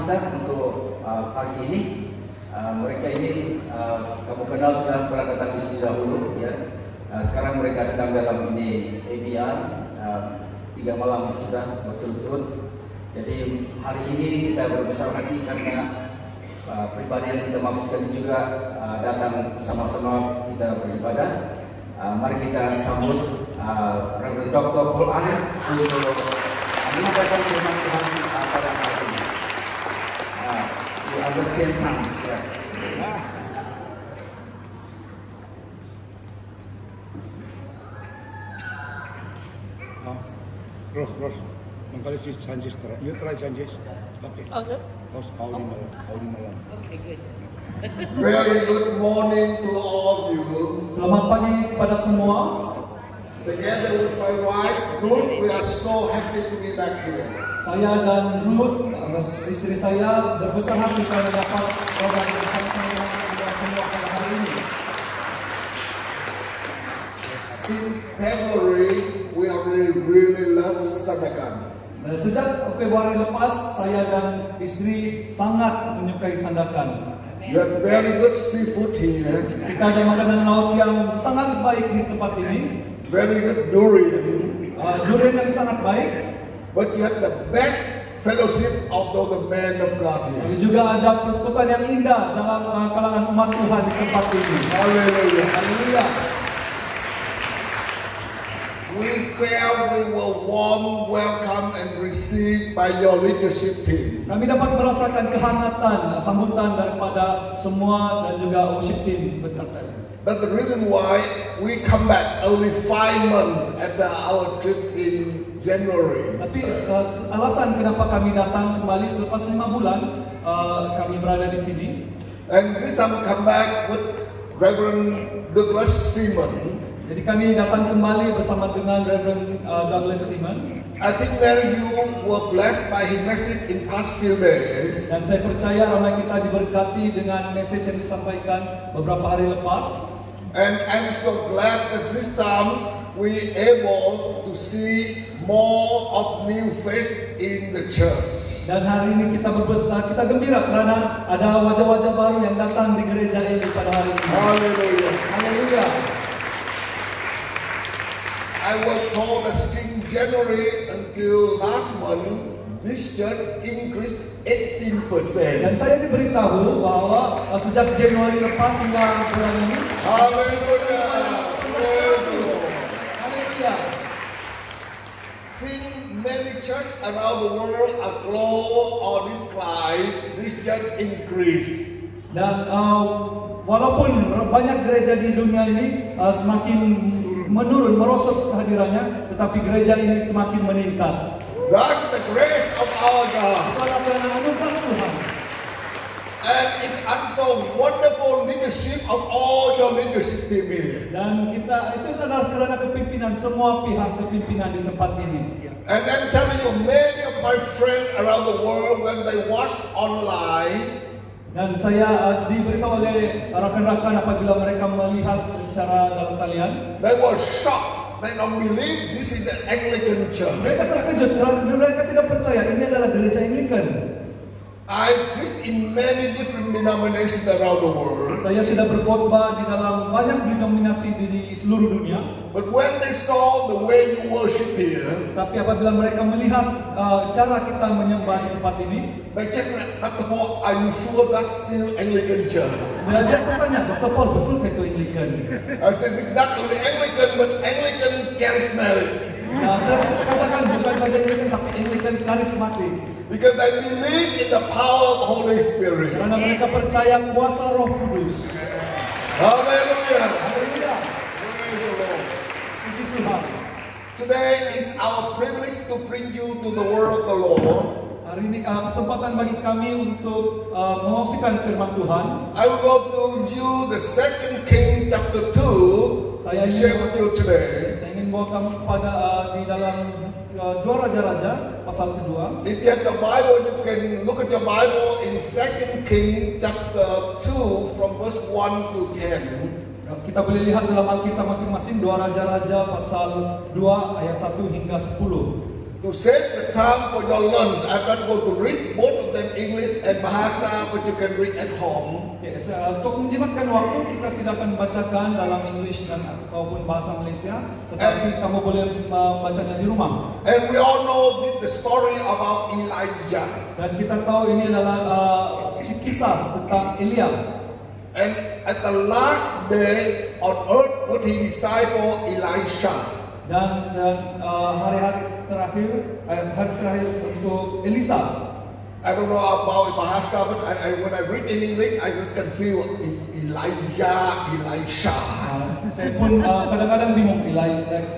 kita untuk pagi ini. Mereka ini kamu kenal sudah pernah datang di sini dahulu, ya. Sekarang mereka sedang dalam ini ABR, 3 malam sudah berturut-turut. Jadi hari ini kita berbesar hati karena pribadi yang kita maksudkan juga datang sama-sama kita beribadah. Mari kita sambut Reverend Dr. Paul Ahmed untuk menyampaikan firman Tuhan pada hari ini. You understand tongues, right? Ross, mengkali si Sanjis try. You try Sanjis. Okay. Okay. Audi malam. Okay, good. Very good morning to all of you. Selamat pagi kepada semua. Together with my wife, Ruth, we are so happy to be back here. Saya dan Ruth, istri saya, berbesar hati karena dapat berada bersama-sama dengan semua pada hari ini. Since February, we really love Sandakan. Sejak Februari lepas, saya dan istri sangat menyukai Sandakan. You have very good seafood here. Kita ada makanan laut yang sangat baik di tempat ini. Very good durian. Durian yang sangat baik. But you have the best fellowship of the men of God here. Tapi juga ada persekutuan yang indah dalam kalangan umat Tuhan di tempat ini. Hallelujah. Haleluya. We felt we were warm, welcome, and received by your leadership team. Kami dapat merasakan kehangatan sambutan daripada semua dan juga worship team sebentar tadi. That's the reason why we come back only 5 months after our trip in January. Tapi alasan kenapa kami datang kembali selepas 5 bulan kami berada di sini. And this time we come back with Reverend Douglas Simon. Jadi kami datang kembali bersama dengan Reverend Douglas Simon. I think many of you were blessed by his message in past few days. Dan saya percaya ramai kita diberkati dengan message yang disampaikan beberapa hari lepas. And I'm so glad that this time we able to see more of new face in the church. Dan hari ini kita kita gembira karena ada wajah-wajah baru yang datang di gereja ini pada hari ini. Hallelujah. Haleluya. I was told that since January until last month, this church increased 18%. Dan saya diberitahu bahwa sejak Januari lepas hingga bulan ini. Hallelujah. Praise the Lord. Haleluya. Since many churches around the world are closed or declined, this church increased. Dan walaupun banyak gereja di dunia ini semakin menurun, merosot kehadirannya, tetapi gereja ini semakin meningkat. That's the grace of our God. Itu adalah karena anugerah Tuhan. And it's also wonderful leadership of all your leadership team here. Dan kita itu adalah karena kepimpinan semua pihak kepimpinan di tempat ini. And I'm telling you, many of my friends around the world, when they watch online, Dan saya diberitahu oleh rakan-rakan apabila mereka melihat secara dalam talian, they were shocked. They don't believe this is an Anglican church. mereka terkejut karena mereka tidak percaya ini adalah gereja Anglican. I preached in many different denominations around the world. Saya sudah berkhotbah di dalam banyak denominasi di seluruh dunia. But when they saw the way you worship here, Tapi apabila mereka melihat cara kita menyembah di tempat ini, they check, Dr. Paul, are you sure that's still Anglican church? dia bertanya, Dr. Paul, betul itu Anglican? I said, it's not only Anglican, but Anglican charismatic. Nah, saya katakan bukan saja Anglican, tapi Anglican karismatik. Because they believe in the power of the Holy Spirit. Karena mereka percaya kuasa Roh Kudus. Hallelujah. Haleluya. Praise the Lord. Puji Tuhan. Today is our privilege to bring you to the word of the Lord. Hari ini kesempatan bagi kami untuk mengoksikan firman Tuhan. I will go to you the 2 King chapter 2 Saya to share with you today. Saya ingin bawa kamu kepada di dalam 2 Raja-Raja pasal kedua. If you have the Bible, you can look at your Bible in 2 King chapter 2 from verse 1 to 10. Kita boleh lihat dalam Alkitab masing-masing 2 Raja-Raja pasal 2 ayat 1 hingga 10. To save the time for your lunch, I'm not going to read both of them English and bahasa, but you can read at home. Okay, untuk menjimatkan waktu, kita tidak akan membacakan dalam English dan ataupun bahasa Malaysia, tetapi kamu boleh membacanya di rumah. And we all know the story about Elijah. Dan kita tahu ini adalah kisah tentang Elia. And at the last day on earth with his disciple Elisha. Dan hari-hari terakhir untuk Elisa. I don't know about bahasa, but when I read in English, I just can feel Elijah, Elisha. Saya pun kadang-kadang bingung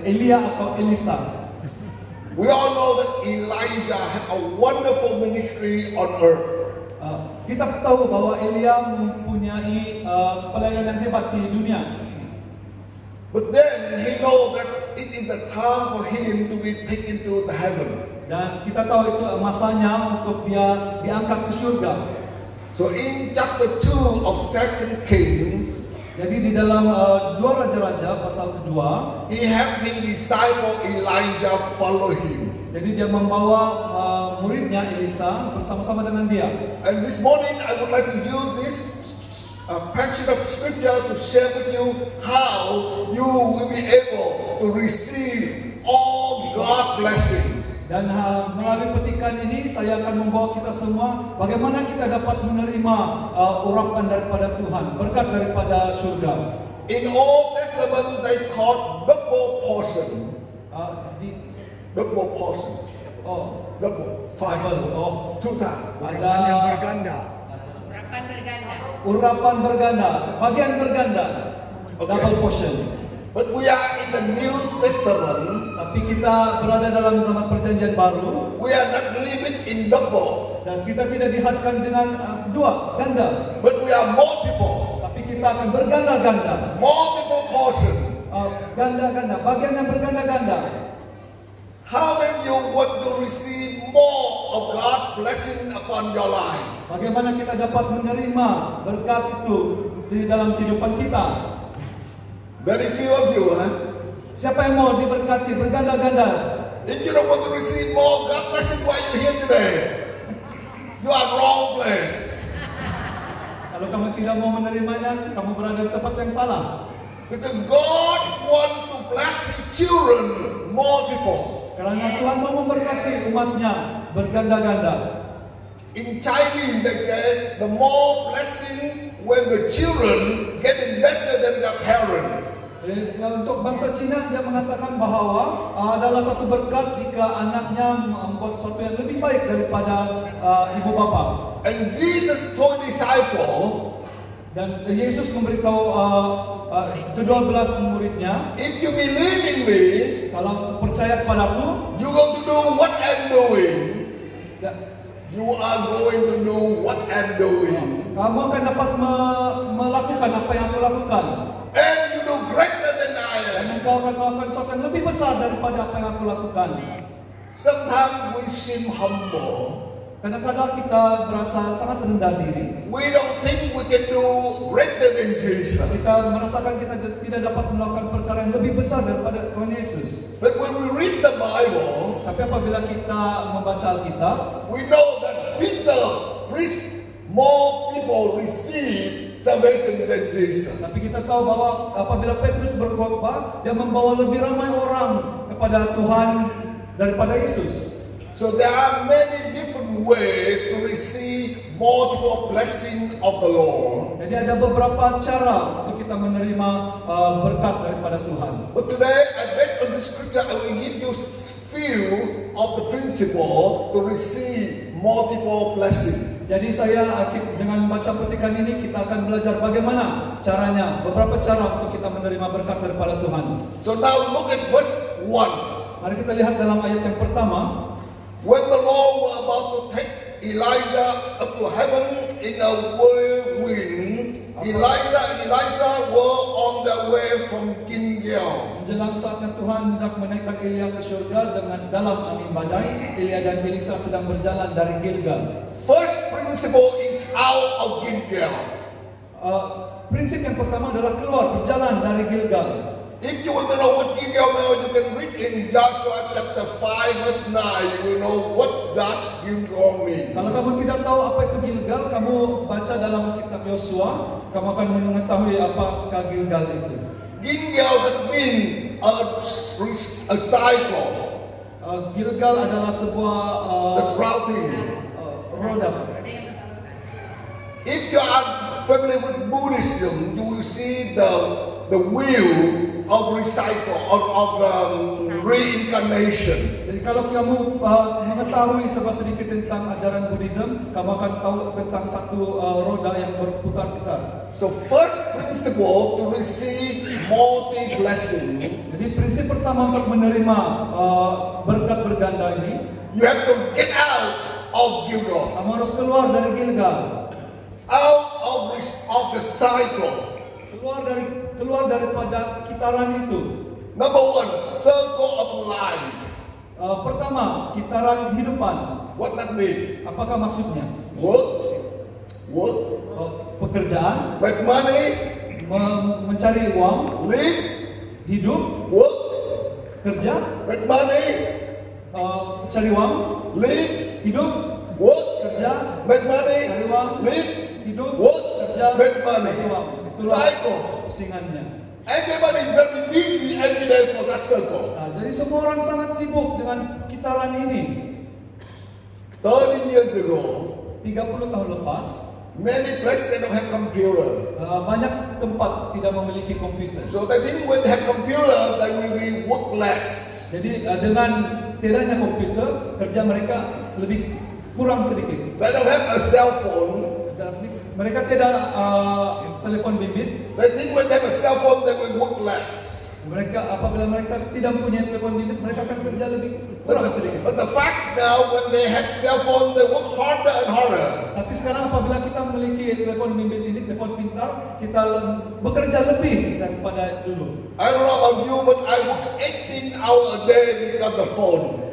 Elia atau Elisa. We all know that Elijah had a wonderful ministry on earth. Kita tahu bahwa Elia mempunyai pelayanan yang hebat di dunia. But then he knows that it is the time for him to be taken to the heaven. Dan kita tahu itu masanya untuk dia diangkat ke surga. So in chapter 2 of 2 Kings, jadi di dalam 2 Raja-Raja pasal kedua, he had his disciple Elijah follow him. jadi dia membawa muridnya Elisa bersama-sama dengan dia. And this morning I would like to use this passage of scripture to share with you how you will be able to receive all God's blessings. Dan melalui petikan ini saya akan membawa kita semua bagaimana kita dapat menerima urapan daripada Tuhan, berkat daripada surga. In Old Testament they call double portion. Double portion. Double. Bible. Two times. Urapan yang berganda. Urapan berganda, bagian berganda. Okay. Double portion. But we are in the New Testament. Tapi kita berada dalam zaman perjanjian baru. We are not living in double. Dan kita tidak dihadapkan dengan dua, ganda. But we are multiple. Tapi kita akan berganda-ganda. Multiple portion. Ganda-ganda, bagian yang berganda-ganda. How many of you want to receive more of God's blessing upon your life? Bagaimana kita dapat menerima berkat itu di dalam kehidupan kita? Very few of you, huh? Siapa yang mau diberkati berganda-ganda? If you don't want to receive more God blessing, why are you here today? You are wrong place. Kalau kamu tidak mau menerimanya, kamu berada di tempat yang salah. Because God wants to bless His children multiple. Karena Tuhan mau memberkati umatnya berganda-ganda. In Chinese, they say the more blessing when the children getting better than their parents. Untuk bangsa Cina, dia mengatakan bahwa adalah satu berkat jika anaknya membuat sesuatu yang lebih baik daripada ibu bapa. And Jesus told disciples, dan Yesus memberitahu ke-12 muridnya, if you believe in me, kalau percaya kepadaku, you going to do what I'm doing. ya, You are going to do what I'm doing. kamu akan dapat melakukan apa yang aku lakukan. And you do greater than I Dan am. engkau akan melakukan sesuatu yang lebih besar daripada apa yang aku lakukan. Sometimes we seem humble. Kadang-kadang kita berasa sangat rendah diri. We don't think we can do greater than Jesus. Kita merasakan kita tidak dapat melakukan perkara yang lebih besar daripada Tuhan Yesus. But when we read the Bible, Tapi apabila kita membaca Alkitab, we know that Peter preached more people receive salvation than Jesus. tapi kita tahu bahwa apabila Petrus berkhotbah, dia membawa lebih ramai orang kepada Tuhan daripada Yesus. So there are many different ways to receive multiple blessing of the Lord. Jadi ada beberapa cara untuk kita menerima berkat daripada Tuhan. But today, I bet on the scripture, I will give you few of the principle to receive multiple blessing. Jadi saya dengan membaca petikan ini kita akan belajar bagaimana caranya, beberapa cara untuk kita menerima berkat daripada Tuhan. So now look at verse 1. Mari kita lihat dalam ayat yang pertama. When the Lord was about to take Elijah up to heaven in a whirlwind, Elijah and Elisha were on their way from Gilgal. Menjelang saatnya Tuhan hendak menaikkan Elia ke surga dengan dalam angin badai, Elia dan Elisa sedang berjalan dari Gilgal. First principle is out of Gilgal. Prinsip yang pertama adalah keluar, berjalan dari Gilgal. If you want to know what Gilgal means, you can read in Joshua chapter 5 verse 9. You will know what does Gilgal mean. Kalau kamu tidak tahu apa itu Gilgal, kamu baca dalam kitab Yosua, kamu akan mengetahui apakah Gilgal itu. Gilgal that means a cycle, Gilgal adalah sebuah the routing. roda. If you are familiar with Buddhism, you will see the wheel of recycle of reincarnation. Jadi kalau kamu mengetahui sedikit tentang ajaran Buddhism, kamu akan tahu tentang satu roda yang berputar-putar. So first principle to receive multi blessing, Jadi prinsip pertama untuk menerima berkat berganda ini, you have to get out of Gilgal, kamu harus keluar dari Gilgal, out of the cycle. keluar daripada kitaran itu. Number one, circle of life. Pertama, kitaran kehidupan. What that mean? Apakah maksudnya? Work, Pekerjaan, make money, mencari uang, live, hidup, work, kerja, make money, cari uang, live, hidup, work, kerja, make money, cari uang, live, hidup, work, kerja, make money. cari uang. Itulah Cycle. pusingannya. Everybody is very busy every day for that circle. Nah, jadi semua orang sangat sibuk dengan kitaran ini. 30 years ago, 30 tahun lepas, many places they don't have computer. banyak tempat tidak memiliki komputer. So they think when they have computer, they will be work less. Jadi dengan tidaknya komputer, kerja mereka lebih kurang sedikit. They don't have a cell phone. Dan mereka tidak telepon bimbit. They think when they have a cell phone, they will work less. Apabila mereka tidak mempunyai telepon bimbit, mereka akan kerja lebih kurang sedikit. But the fact now, when they have cell phone, they work harder and harder. Tapi sekarang apabila kita memiliki telepon bimbit ini, telepon pintar, kita bekerja lebih daripada dulu. I don't know about you, but I work 18 hours a day because the phone.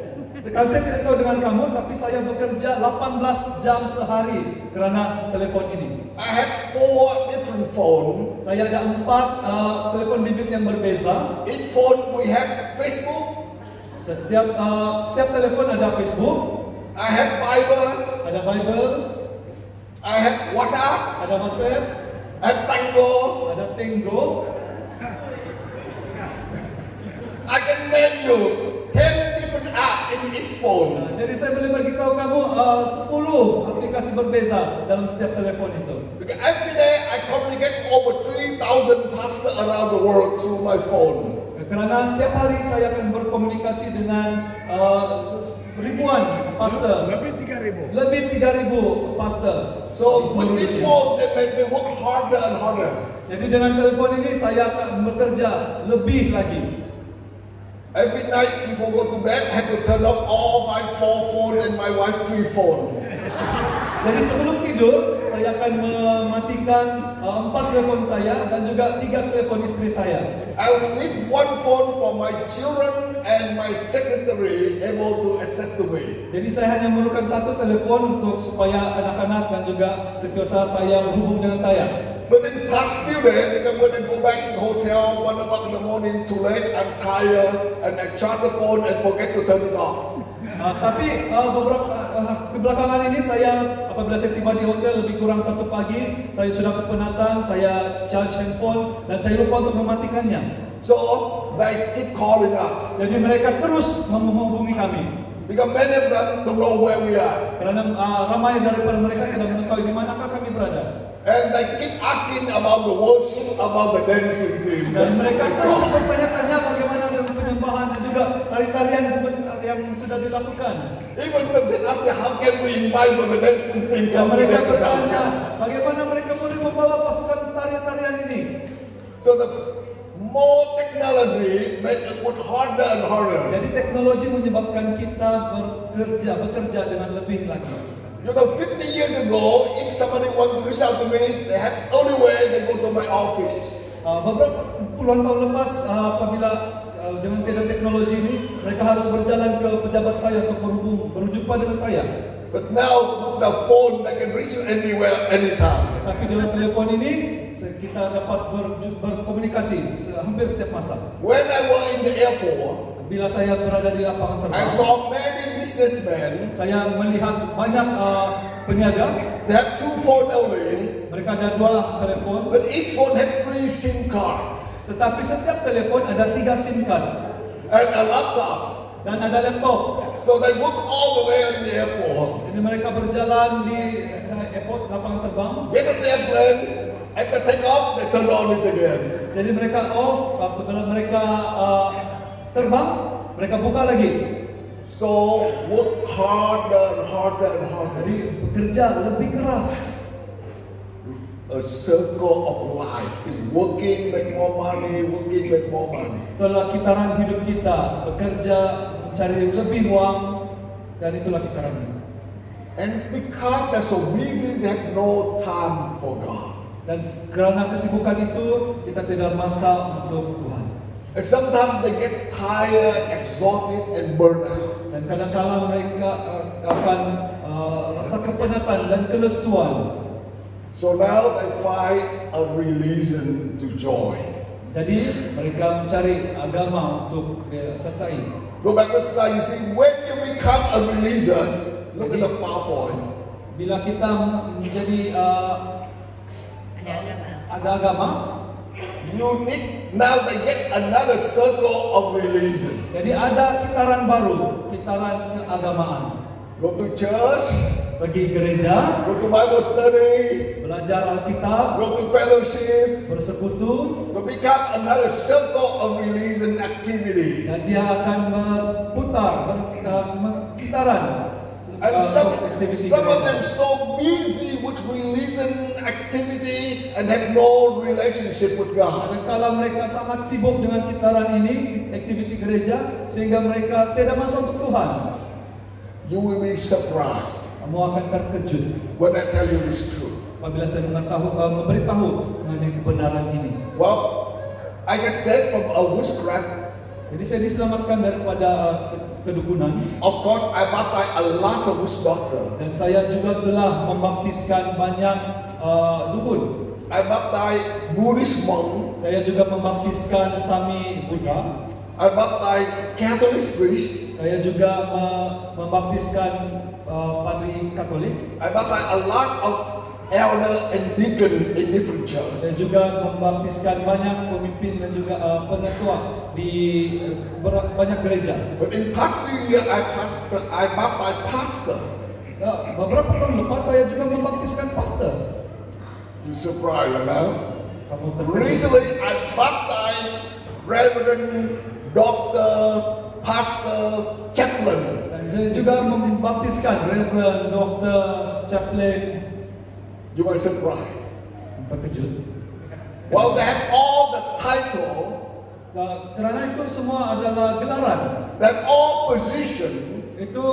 Kalau saya tidak tahu dengan kamu, tapi saya bekerja 18 jam sehari karena telepon ini. I have 4 different phones. Saya ada 4 telepon bimbit yang berbeza. Each phone we have Facebook. Setiap telepon ada Facebook, I have Viber. ada Bible, I have WhatsApp. ada WhatsApp, I have Tango. ada Tango. I can name you 10 different apps in each phone. Nah, jadi saya boleh beritahu kamu 10 aplikasi berbeza dalam setiap telepon itu. Because every day I communicate over 3,000 pastors around the world through my phone. Karena setiap hari saya akan berkomunikasi dengan ribuan pastor. Lebih 3.000. Lebih 3.000 pastor. So with this phone, they make me work harder and harder. Jadi dengan telepon ini saya akan bekerja lebih lagi. Every night before go to bed, I have to turn off all my 4 phones and my wife's 3 phones. Jadi sebelum tidur, saya akan mematikan 4 telepon saya dan juga 3 telepon istri saya. I will leave 1 phone for my children and my secretary able to access to me. Jadi saya hanya memerlukan 1 telepon untuk supaya anak-anak dan juga setiausaha saya berhubung dengan saya. But in the past few days, because when I go back to the hotel, 1 o'clock in the morning, too late, I'm tired, and I charge the phone and forget to turn it off. Tapi beberapa kebelakangan ini apabila saya tiba di hotel lebih kurang 1 pagi, saya sudah kepenatan, saya charge handphone dan saya lupa untuk mematikannya. So they keep calling us. Jadi mereka terus menghubungi kami. Because many of them don't know where we are. Karena ramai daripada mereka tidak mengetahui di manakah kami berada. And they keep asking about the worship, about the dancing team. Dan mereka terus bertanya-tanya bagaimana dengan penyembahan dan juga tari-tarian yang sudah dilakukan. Even sometimes after, how can we invite the dancing team Dan come to mereka the bertanya, church? bagaimana mereka boleh membawa pasukan tarian-tarian ini. So the more technology make it work harder and harder. Jadi teknologi menyebabkan kita bekerja dengan lebih lagi. You know, 50 years ago, if somebody want to reach out to me, they have only way they go to my office. Beberapa puluhan tahun lepas, apabila dengan teknologi ini, mereka harus berjalan ke pejabat saya untuk berjumpa dengan saya. But now, with the phone, they can reach you anywhere, anytime. Tapi dengan telepon ini, kita dapat berkomunikasi hampir setiap masa. When I was in the airport, Bila saya berada di lapangan I terbang, saw many businessmen saya melihat banyak peniaga They have 2 phones only, Mereka ada 2 telepon, but each phone had 3 SIM cards tetapi setiap telepon ada 3 SIM card and a laptop. dan ada laptop. So they walk all the way at the airport. Jadi mereka berjalan di airport, lapangan terbang. Get on the airplane, at the takeoff, they turn on it again. Jadi mereka off, apabila mereka terbang, mereka buka lagi. So work harder and harder and harder. Jadi bekerja lebih keras. A circle of life is working, make more money, working, make more money. Itulah kitaran hidup kita, bekerja, mencari lebih uang, dan itulah kitarannya. And because they're so busy, they have no time for God. Dan karena kesibukan itu, kita tidak masa untuk Tuhan. And sometimes they get tired, exhausted, and burned out. Dan kadang-kala mereka akan rasa kepenatan dan kelesuan. So now they find a reason to join. Jadi mereka mencari agama untuk disertai. Go back one slide. You see, when you become a religious, look at the PowerPoint. Bila kita menjadi ada agama, You need, now they get another circle of religion. jadi ada kitaran baru, kitaran keagamaan. Go to church, Pergi gereja, go to Bible study, belajar Alkitab, go to fellowship, bersekutu, to become another circle of religion activity. dan dia akan berputar, kitaran. And aktiviti some of gereja. them so busy with religion activity and have no relationship with God. Dan kalau mereka sangat sibuk dengan kitaran ini, aktiviti gereja, sehingga mereka tidak masuk untuk Tuhan, You will be surprised kamu akan terkejut when I tell you this truth. apabila saya memberitahu mengenai kebenaran ini. Well, I just said from a witchcraft. Jadi saya diselamatkan daripada kedukunan, Of course, I baptized a lot of witch doctor. dan saya juga telah membaptiskan banyak dukun. I baptized Buddhist monk. Saya juga membaptiskan Sami Buddha. I baptized Catholic priest. Saya juga membaptiskan padri Katolik. I baptized a lot of elder and deacon in different churches. Saya juga membaptiskan banyak pemimpin dan juga penatua di banyak gereja. But in past few years, I baptized pastor. Beberapa tahun lepas saya juga membaptiskan pastor. You surprised, you know? Kamu terkejut. Recently, I baptized reverend, doctor, pastor, chaplain. Dan saya juga membaptiskan reverend, dokter, chaplain. You are surprised. Terkejut. Well, they have all the title, Karena itu semua adalah gelaran. they have all position, Itu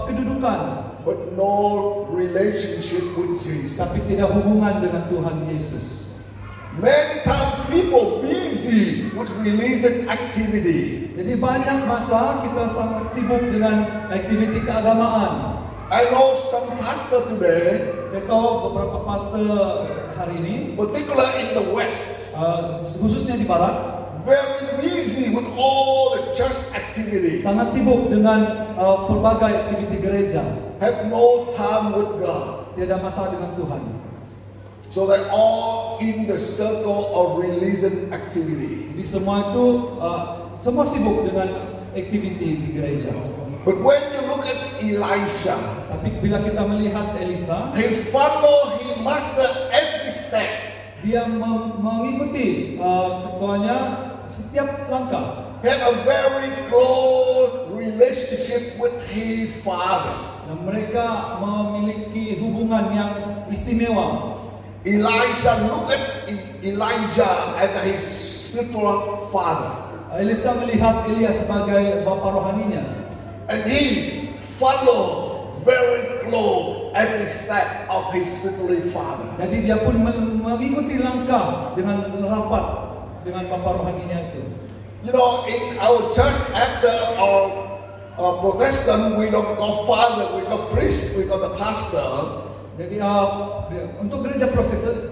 kedudukan, but no relationship with Jesus. tapi tidak hubungan dengan Tuhan Yesus. Many times people busy with religious activity. Jadi banyak masa kita sangat sibuk dengan aktiviti keagamaan. I know some pastor today, Saya tahu beberapa pastor hari ini, particularly in the West, khususnya di Barat, very busy with all the church activity, sangat sibuk dengan pelbagai aktiviti gereja. have no time with God. Tidak masa dengan Tuhan. So they're all in the circle of religion activity. Jadi semua itu semua sibuk dengan aktiviti di gereja. But when you look at Elisha, Tapi bila kita melihat Elisa, he follow, he master every step. dia mengikuti ketuanya setiap langkah. He have a very close relationship with his father. Dan mereka memiliki hubungan yang istimewa. Elisha look at Elijah as his spiritual father. Elisa melihat Elia sebagai bapa rohaninya. And he follow very close every step of his spiritual father. Jadi dia pun mengikuti langkah dengan rapat dengan bapa rohaninya itu. You know, in our church after our Protestant, we don't call father, we call priest, we call the pastor. Jadi untuk gereja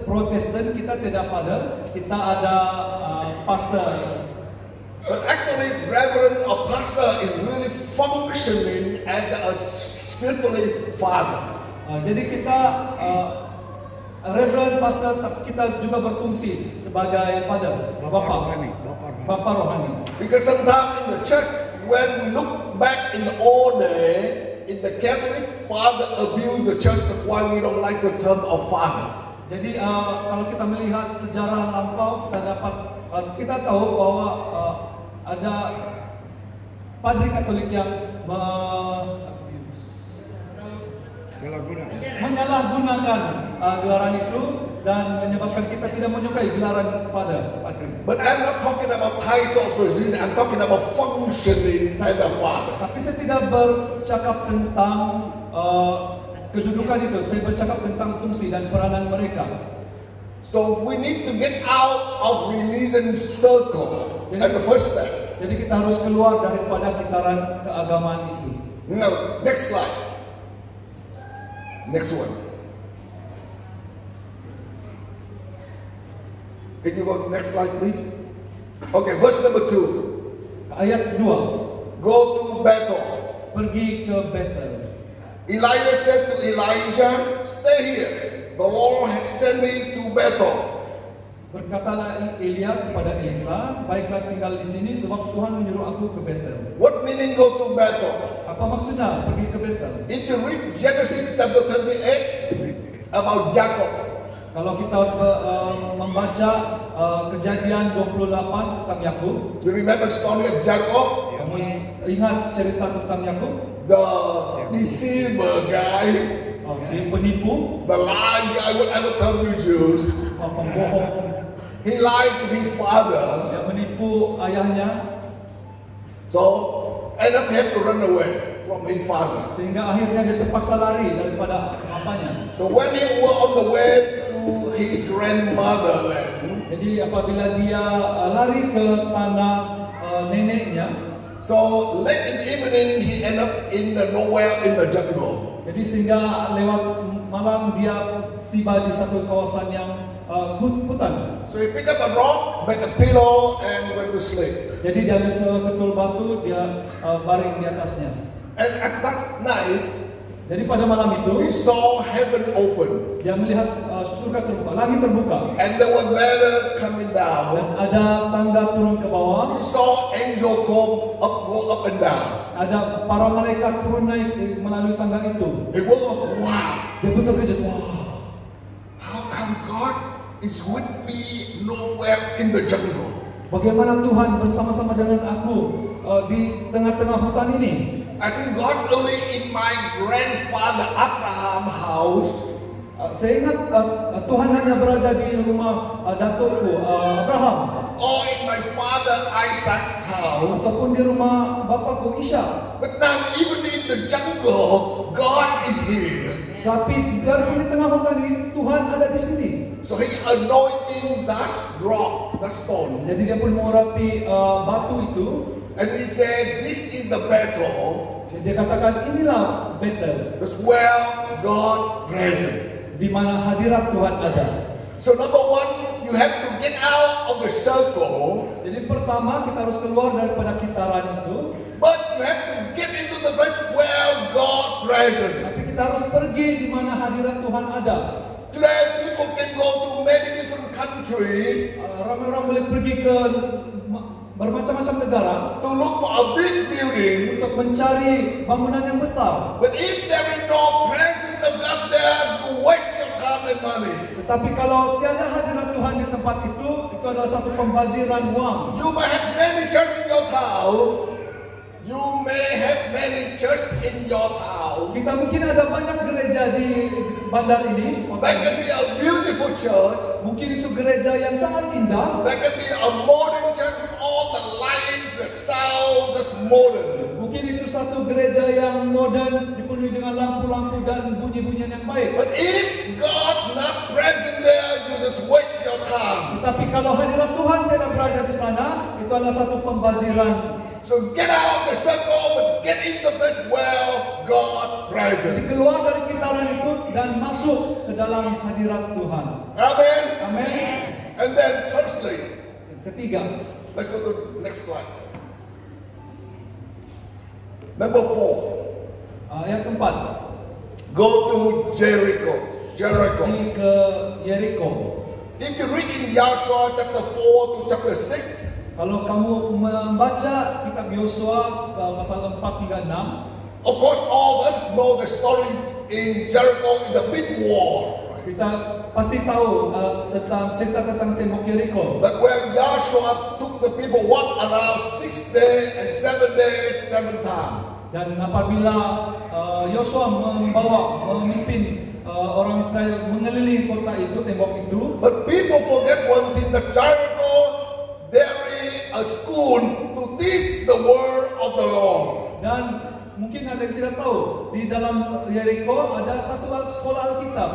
Protestan kita tidak father, kita ada pastor. But actually, reverend or pastor is really functioning as a spiritual father. Jadi kita Reverend Pastor, kita juga berfungsi sebagai father, Bapak bapa rohani. bapa rohani. Because sometimes in the church, when we look back in the old day, in the Catholic, father abused the church. That's why we don't like the term of father. Jadi kalau kita melihat sejarah lampau, kita tahu bahwa ada padri Katolik yang menyalahgunakan gelaran itu dan menyebabkan kita tidak menyukai gelaran padri. But I'm not talking about title position. I'm talking about functioning as a father. Tapi saya tidak bercakap tentang kedudukan itu. Saya bercakap tentang fungsi dan peranan mereka. So we need to get out of religion circle as the first step. Jadi kita harus keluar daripada kitaran keagamaan itu. Now, next slide. Next one. Can you go to the next slide, please? Okay, verse number 2. Ayat 2. Go to Bethel. Pergi ke Bethel. Elijah said to Elijah, stay here. The Lord has sent me to Bethel. Berkatalah Elia kepada Elisa, baiklah tinggal di sini sebab Tuhan menyuruh aku ke Bethel. What meaning go to Bethel? Apa maksudnya pergi ke Bethel? If you read Genesis chapter 28 about Jacob, Kalau kita membaca Kejadian 28 tentang Yakub, you remember the story of Jacob? kamu ingat cerita tentang Yakub? The deceiver guy, Si penipu, the lying guy, whatever term you choose. pembohong, He lied to his father, yang menipu ayahnya so end up he had to run away from his father. sehingga akhirnya dia terpaksa lari daripada bapaknya. So when he was on the way to his grandmotherland, Jadi apabila dia lari ke tanah neneknya, so late in the evening he end up in the nowhere in the jungle. jadi sehingga lewat malam dia tiba di satu kawasan yang hutan. So he picked up a rock, made a pillow, and went to sleep. Jadi dia ambil seketul batu, dia baring di atasnya. And at that night, Jadi pada malam he itu saw heaven open, dia melihat surga terbuka, langit terbuka, and there was ladder coming dan down. ada tangga turun ke bawah. He saw angel go up and down. Ada para malaikat turun naik melalui tangga itu. He woke up, wow, Dia pun terkejut, wah, how come God is with me nowhere in the jungle? bagaimana Tuhan bersama-sama dengan aku di tengah-tengah hutan ini? I think God only in my grandfather Abraham house, Saya ingat Tuhan hanya berada di rumah datukku Abraham, or in my father Isaac's house. ataupun di rumah bapakku Ishak. But now even in the jungle, God is here. Tapi biarpun di tengah hutan ini Tuhan ada di sini. So he anointing that rock, that stone. Jadi dia pun mengurapi batu itu. And he said, this is the battle. Dia katakan inilah Bethel, That's where God present. di mana hadirat Tuhan ada. So number one, you have to get out of the circle, Jadi pertama kita harus keluar daripada kitaran itu, but you have to get into the place where God present. tapi kita harus pergi di mana hadirat Tuhan ada. Today people can go to many different countries Ramai orang boleh pergi ke bermacam-macam negara to look for a big building, untuk mencari bangunan yang besar. but if there is no presence of God there, you waste your time and money. Tetapi kalau tiada hadirat Tuhan di tempat itu adalah satu pembaziran uang. You may have many church in your town. You may have many church in your town. Kita mungkin ada banyak gereja di bandar ini. That can be a beautiful church. Mungkin itu gereja yang sangat indah. That can be a modern church with all the lights, the sounds, that's modern. Mungkin itu satu gereja yang modern, dipenuhi dengan lampu-lampu dan bunyi-bunyian yang baik. But if God not present there, you just waste your time. Tapi kalau hadirat Tuhan tidak berada di sana, itu adalah satu pembaziran. So get out of the circle, but get in the place where God Jadi present. keluar dari kitaran itu dan masuk ke dalam hadirat Tuhan. Amen. Amin. And then thirdly, Ketiga, let's go to the next slide. Number 4. ayat keempat. go to Jericho. Pergi ke Yeriko. If you read in Joshua chapter 4 to chapter 6, Kalau kamu membaca kitab Yosua pasal 4 hingga 6, of course all of us know the story in Jericho in the mid-war. kita pasti tahu tentang cerita tentang tembok Yeriko. But where Joshua took the people walk around 6 days and 7 days, 7 times. Dan apabila Yosua memimpin orang Israel mengelilingi kota itu, tembok itu, But people forget one thing, that Jericho, there is a school to teach the word of the Lord. dan mungkin ada yang tidak tahu, di dalam Yeriko ada satu sekolah Alkitab.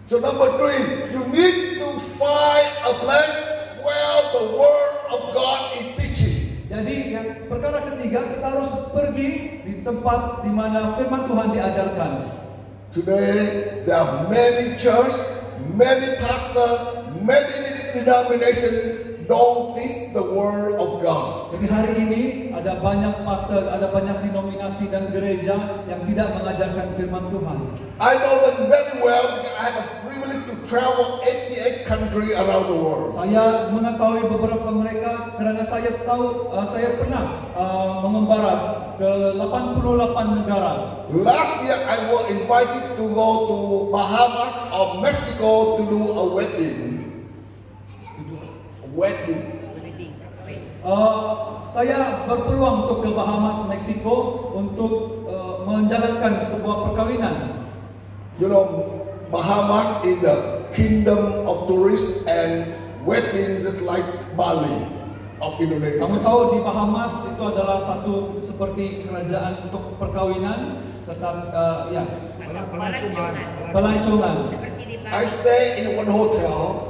So number 3, you need to find a place where the word of God is teaching. Jadi yang perkara ketiga, kita harus pergi di tempat di mana firman Tuhan diajarkan. Today, there are many church, many pastor, many denominations don't teach the word of God. Jadi hari ini ada banyak pastor, ada banyak denominasi dan gereja yang tidak mengajarkan firman Tuhan. I know them very well because I have a privilege to travel 88 countries around the world. Saya mengetahui beberapa mereka karena saya tahu saya pernah mengembara ke 88 negara. Last year, I was invited to go to Bahamas or Mexico to do a wedding. Saya berpeluang untuk ke Bahamas, Meksiko untuk menjalankan sebuah perkawinan. You know, Bahamas is the kingdom of tourists and weddings is like Bali of Indonesia. Kamu tahu di Bahamas itu adalah satu seperti kerajaan untuk perkawinan, tetap ya pelancongan. Seperti di I Bali. stay in one hotel.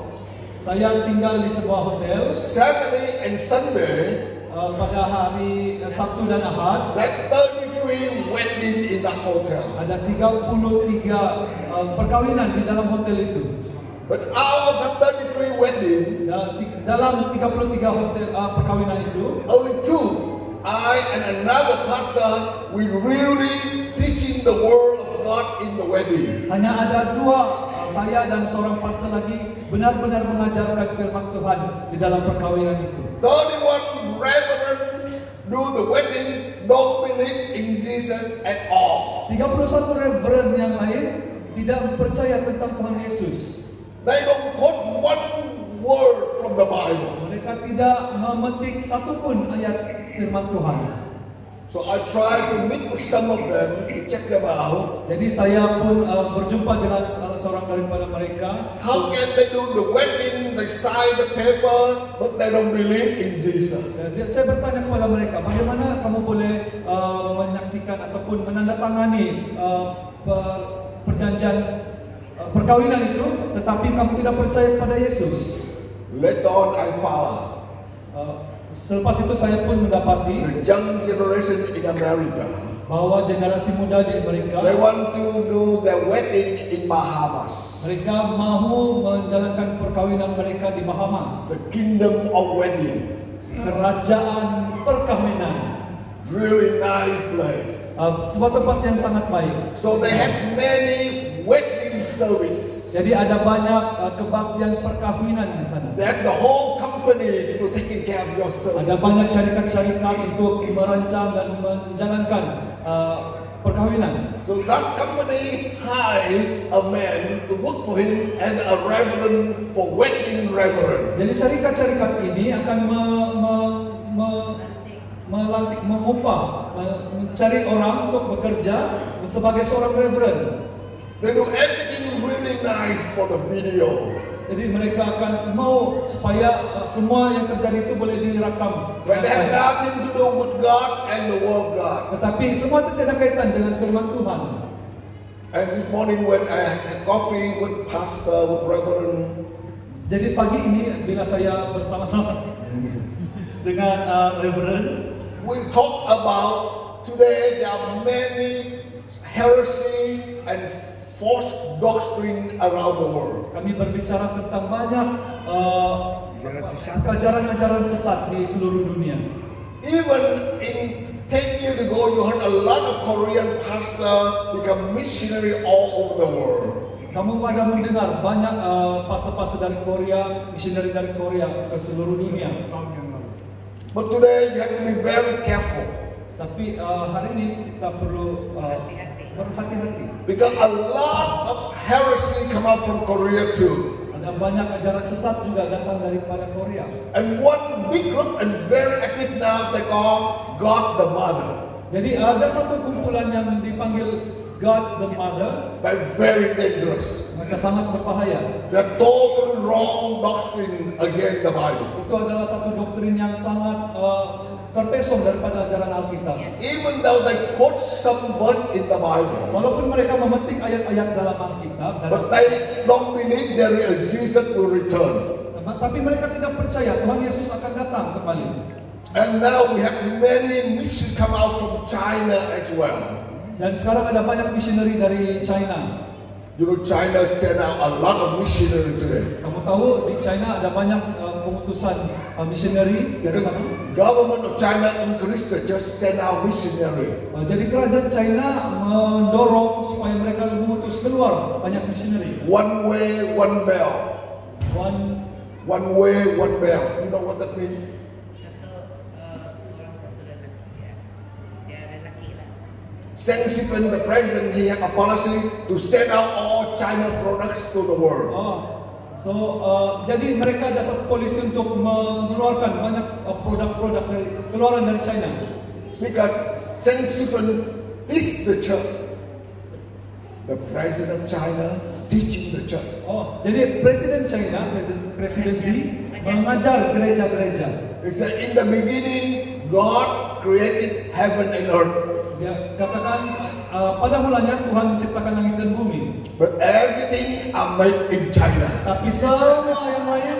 Saya tinggal di sebuah hotel Saturday and Sunday, pada hari Sabtu dan Ahad. that 33 wedding in that hotel. Ada 33 perkawinan di dalam hotel itu. But out of the 33 wedding, Dalam 33 hotel perkawinan itu, only 2, I and another pastor, we really teaching the word of God in the wedding. hanya ada 2, saya dan seorang pastor lagi benar-benar mengajarkan firman Tuhan di dalam perkawinan itu. 31 reverend do the wedding, don't believe in Jesus at all. 31 reverend yang lain tidak percaya tentang Tuhan Yesus. They don't quote one word from the Bible. Mereka tidak memetik satupun ayat firman Tuhan. So I try to meet with some of them to check them out. Jadi saya pun berjumpa dengan salah seorang daripada mereka. How can they do the wedding? They sign the paper, but they don't believe in Jesus. Saya bertanya kepada mereka, bagaimana kamu boleh menyaksikan ataupun menandatangani perjanjian perkawinan itu, tetapi kamu tidak percaya kepada Yesus? Later on, I found Selepas itu saya pun mendapati the young generation in America. bahwa generasi muda di Amerika, They want to do their wedding in Bahamas, mereka mahu menjalankan perkawinan mereka di Bahamas, the kingdom of wedding. kerajaan perkawinan, Really nice place. sebuah tempat yang sangat baik. So they have many wedding service. Jadi ada banyak kebaktian perkawinan di sana. They have the whole company to taking care of your service. Ada banyak syarikat-syarikat untuk merancang dan menjalankan perkawinan. So that company hired a man to work for him and a reverend for wedding reverend. Jadi syarikat-syarikat ini akan melantik, mengupah, mencari orang untuk bekerja sebagai seorang reverend. They do everything really nice for the video. Jadi mereka akan mau supaya semua yang terjadi itu boleh direkam. But they have nothing to do with God and the word of God. Tetapi semua itu tidak ada kaitan dengan firman Tuhan. And this morning when I had coffee with pastor, with reverend, Jadi pagi ini bila saya bersama-sama dengan reverend, we talk about today there are many heresy and false doctrine around the world. kami berbicara tentang banyak ajaran-ajaran sesat di seluruh dunia. Even in 10 years ago, you heard a lot of Korean pastor become missionary all over the world. Kamu pada mendengar banyak pastor-pastor dari Korea, misioneri dari Korea ke seluruh dunia. tahun yang lalu. But today, you have to be very careful. Tapi hari ini kita perlu berhati-hati. Because a lot of heresy come out from Korea too. Ada banyak ajaran sesat juga datang daripada Korea. And one big group and very active now, they call God the Mother. Jadi ada satu kumpulan yang dipanggil God the Mother. They're very dangerous. Mereka sangat berbahaya. They're totally wrong doctrine against the Bible. Itu adalah satu doktrin yang sangat terpesong daripada ajaran Alkitab. Even though they quote some verse in the Bible, Walaupun mereka memetik ayat-ayat dalam Alkitab, but they don't believe there is Jesus will return. tapi mereka tidak percaya Tuhan Yesus akan datang kembali. And now we have many missions come out from China as well. Dan sekarang ada banyak misioneri dari China. You know, China sent out a lot of missionaries today. Kamu tahu di China ada banyak pengutusan misioneri dari Because sana. government of China increased to just send out missionary. Jadi kerajaan China mendorong supaya mereka mengutus keluar banyak misioneri. One way, one bell. One way, one bell. You know what that means? Xi Jinping, the president, he had a policy to send out all China products to the world. Jadi mereka ada satu polisi untuk mengeluarkan banyak produk-produk dari keluaran dari China. Because Xi Jinping is the church. The president of China teaching the church. Jadi Presiden China, Presiden Xi mengajar gereja-gereja. He said, in the beginning, God created heaven and earth. Dia katakan pada mulanya Tuhan menciptakan langit dan bumi. But everything are made in China. Tapi semua yang lain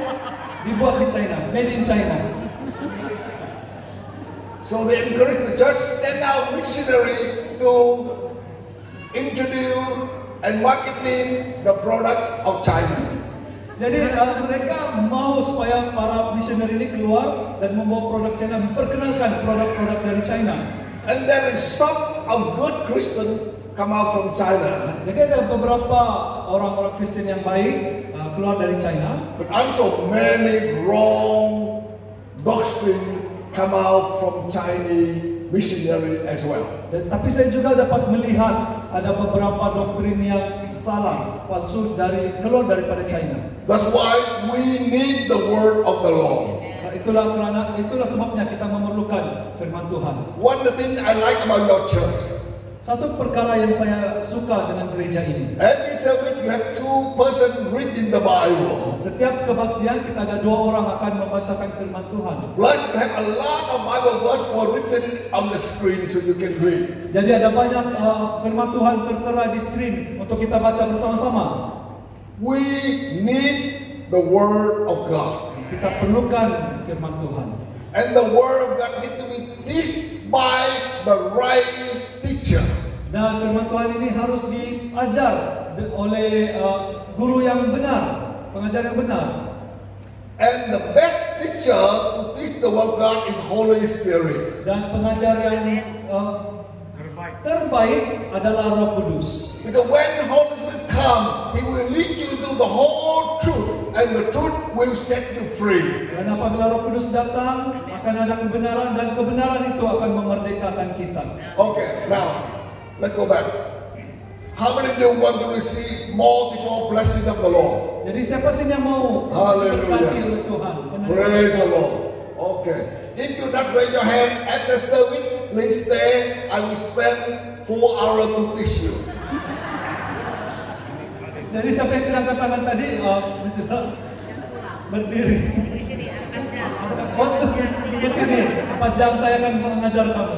dibuat di China, made in China. So they encourage the church send out missionary to introduce and marketing the products of China. Jadi mereka mau supaya para misioneri ini keluar dan membawa produk China, memperkenalkan produk-produk dari China. And there is some of good Christian come out from China. Jadi ada beberapa orang-orang Kristen yang baik keluar dari China. But also many wrong doctrine come out from Chinese missionary as well. Tapi saya juga dapat melihat ada beberapa doktrin yang salah, palsu keluar daripada China. That's why we need the word of the Lord. Itulah sebabnya kita memerlukan firman Tuhan. One of the things I like about your church. Satu perkara yang saya suka dengan gereja ini. Every service you have two persons reading the Bible. Setiap kebaktian kita ada dua orang akan membacakan firman Tuhan. Plus you have a lot of Bible verse were written on the screen so you can read. Jadi ada banyak firman Tuhan tertera di screen untuk kita baca bersama-sama. We need the word of God. Kita perlukan firman Tuhan. And the word of God need to be taught by the right teacher. Dan firman Tuhan ini harus diajar oleh guru yang benar, pengajar yang benar. And the best teacher to teach the word of God is Holy Spirit. Dan pengajar yang terbaik adalah Roh Kudus. Because when Holy Spirit come, He will lead you into the whole truth, and the truth will set you free. Dan apabila Roh Kudus datang, akan ada kebenaran dan kebenaran itu akan memerdekakan kita. Okay, now let's go back. How many of you want to receive multiple blessings of the Lord? Jadi siapa sih yang mau Hallelujah. diberkati oleh Tuhan? Praise the Lord. Okay. If you not raise your hand at the service, please stay. I will spend 4 hours to teach you. Jadi siapa yang tidak angkat tangan tadi, bisa berdiri. Di sini 4 jam saya akan mengajar kamu.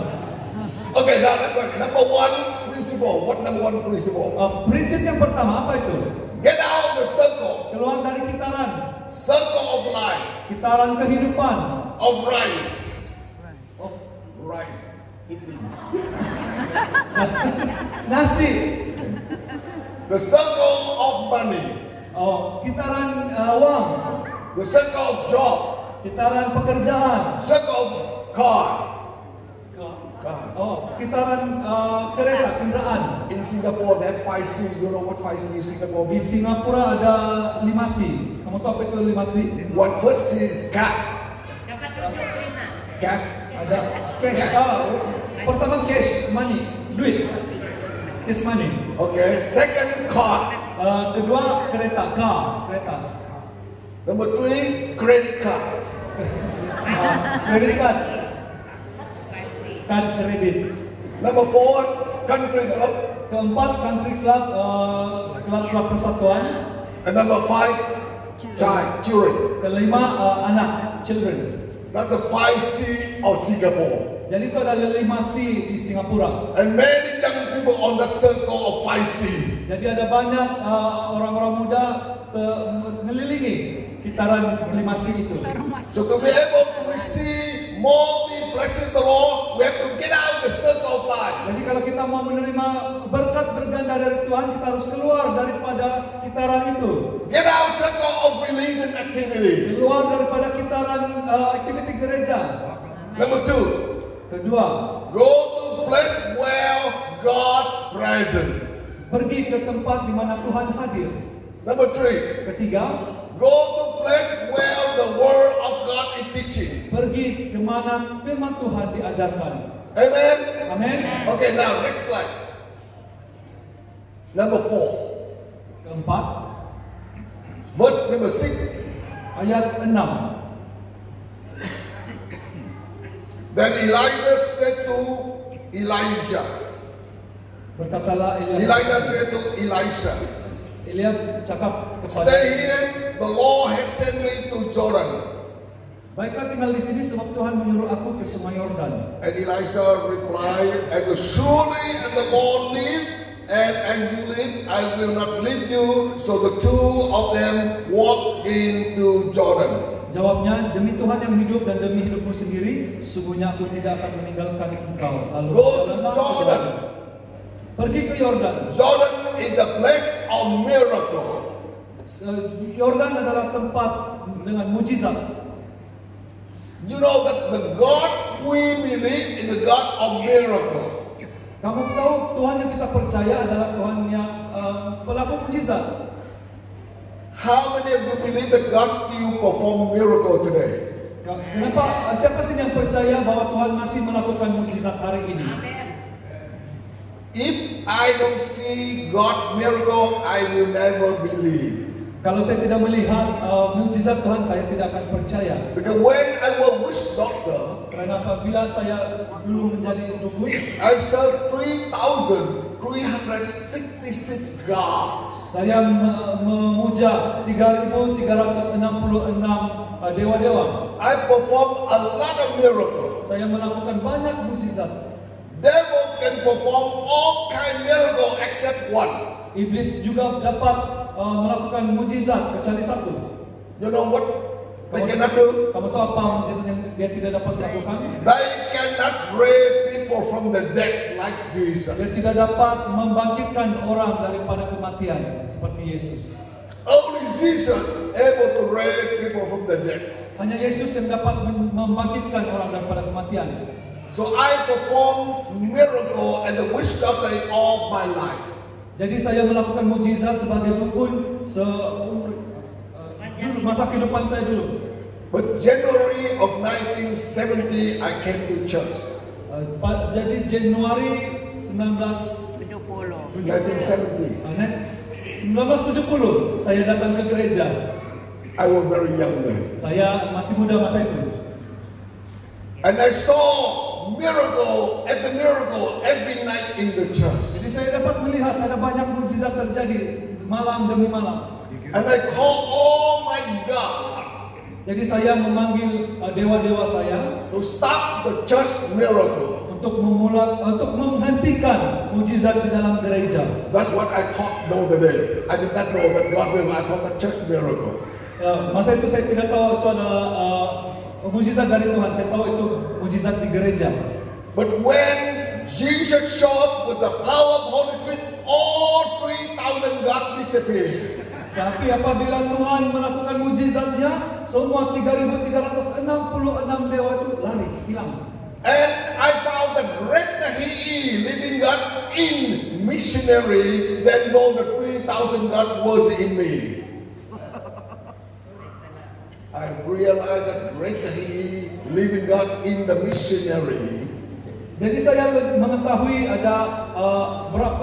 Okay, now let's go. Number one principle. What number one principle? Prinsip yang pertama apa itu? Get out of the circle. Keluar dari kitaran, Circle of life. kitaran kehidupan, Of rice. Of rice. Eating. nasi, The circle of money. kitaran uang, The circle of job. kitaran pekerjaan, Circle of car. Oh, kitaran kereta, kendaraan. In Singapore, they have 5C. You know what 5C in Singapore Di means? Singapura ada 5C. Kamu tahu apa itu 5C? What first C is gas. Gas. Ada cash. Pertama cash, money, duit. Cash money. Okay. Second, car. Kedua kereta, kereta. Number 3, credit card. Kredit card, kad kredit. Number 4, country club. Keempat, country club, klub persatuan. And number 5, children. Kelima, anak, children. That's the 5C of Singapore. Jadi itu ada 5C di Singapura. And many young people on the circle of 5C. Jadi ada banyak orang-orang muda mengelilingi kitaran 5C itu. So to be able to receive more the blessings of the Lord, we have to get out of the circle of life. Jadi kalau kita mau menerima berkat berganda dari Tuhan, kita harus keluar daripada kitaran itu. Get out of the circle of religion activity. Keluar daripada kitaran aktiviti gereja. Number 2, Kedua, go to place where God present. pergi ke tempat di mana Tuhan hadir. Number 3, Ketiga, go to place where the word of God is teaching. pergi ke mana firman Tuhan diajarkan. Amen. Amin. Okay, now next slide. Number 4, Keempat, verse number 6. ayat 6. Then Elijah said to Elijah. Berkatalah Elijah said to Elisha, Elia cakap kepada, stay here, the Lord has sent me to Jordan. baiklah tinggal di sini sebab Tuhan menyuruh aku ke Sungai Yordan. And Elisha replied, as surely as the Lord live, and you live, I will not leave you. So the two of them walked into Jordan. Jawabnya, demi Tuhan yang hidup dan demi hidupmu sendiri, sesungguhnya aku tidak akan meninggalkan engkau. Lalu Go to jalanlah ke Jordan. Jordan. Pergi ke Yordan. Jordan is the place of miracle. Yordan adalah tempat dengan mujizat. You know that the God we believe is the God of miracle. Kamu tahu Tuhan yang kita percaya adalah Tuhan yang pelaku mujizat. How many of you believe that God still perform miracle today? Kenapa? Siapa sih yang percaya bahwa Tuhan masih melakukan mujizat hari ini? If I don't see God miracle, I will never believe. Kalau saya tidak melihat mujizat Tuhan, saya tidak akan percaya. Because when I was witch doctor, Karena apabila saya dulu menjadi dukun, I served 3,366 gods. saya memuja 3.366 dewa-dewa. I performed a lot of miracles. Saya melakukan banyak mujizat. Devil can perform all kind of miracle except one. Iblis juga dapat melakukan mujizat kecuali satu. You know what they cannot do? Kamu tahu apa mujizat yang dia tidak dapat lakukan? They cannot raise people from the dead like Dia Jesus. tidak dapat membangkitkan orang daripada kematian seperti Yesus. Only Jesus able to raise people from the dead. Hanya Yesus yang dapat membangkitkan orang daripada kematian. So I performed miracle and the witch doctor all my life. Jadi saya melakukan mujizat sebagai dukun masa kehidupan saya dulu. But January of 1970, I came to church. Jadi Januari 1970 saya datang ke gereja. I was very young then. Saya masih muda masa itu. And I saw miracle after miracle every night in the church. Jadi saya dapat melihat ada banyak mujizat terjadi malam demi malam. And I called all my God Jadi saya memanggil dewa-dewa saya to stop the church miracle. untuk menghentikan mujizat di dalam gereja. That's what I thought the other day. I did not know that God will. I thought the church miracle. Masa itu saya tidak tahu itu adalah mujizat dari Tuhan. Saya tahu itu mujizat di gereja. But when Jesus showed with the power of Holy Spirit, all 3,000 God disappeared. Tapi apabila Tuhan melakukan mujizatnya, semua 3.366 dewa itu lari, hilang. And I found the he, living God in missionary, then know the 3,000 God was in me. I realized that greater he, living God in the missionary. Jadi saya mengetahui ada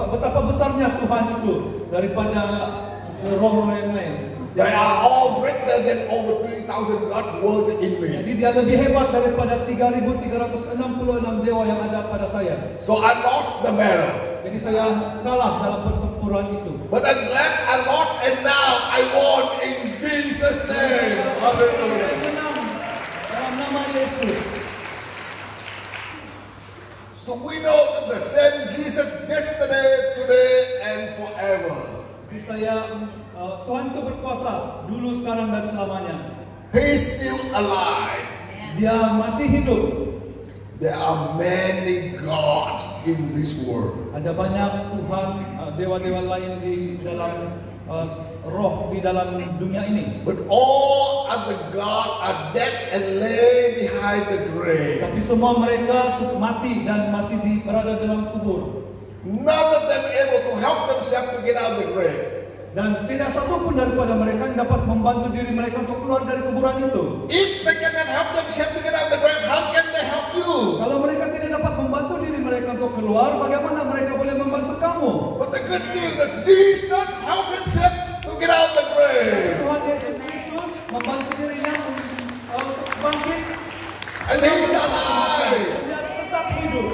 betapa besarnya Tuhan itu daripada roh-roh yang lain. They are all greater than over 3,000 God was in me. Jadi dia lebih hebat daripada 3.366 dewa yang ada pada saya. So I lost the battle. Jadi saya kalah dalam pertempuran itu. But I'm glad I lost and now I won in Jesus' name. Saya Hallelujah. menang dalam nama Yesus. So we know that the same Jesus yesterday, today, and forever. Jadi saya Tuhan itu berkuasa dulu, sekarang dan selamanya. He is still alive. Dia masih hidup. There are many gods in this world. Ada banyak Tuhan, dewa-dewa lain di dalam roh di dalam dunia ini. But all other gods are dead and lay behind the grave. Tapi semua mereka mati dan masih berada dalam kubur. None of them able to help themselves to get out of the grave. Dan tidak satu pun daripada mereka yang dapat membantu diri mereka untuk keluar dari kuburan itu. If they cannot help themselves to get out of the grave, how can they help you? Kalau mereka tidak dapat membantu diri mereka untuk keluar, bagaimana mereka boleh membantu kamu? But the good news that Jesus helped himself to get out of the grave. Tuhan Yesus Kristus membantu dirinya untuk bangkit. And he's alive. Dia tetap hidup.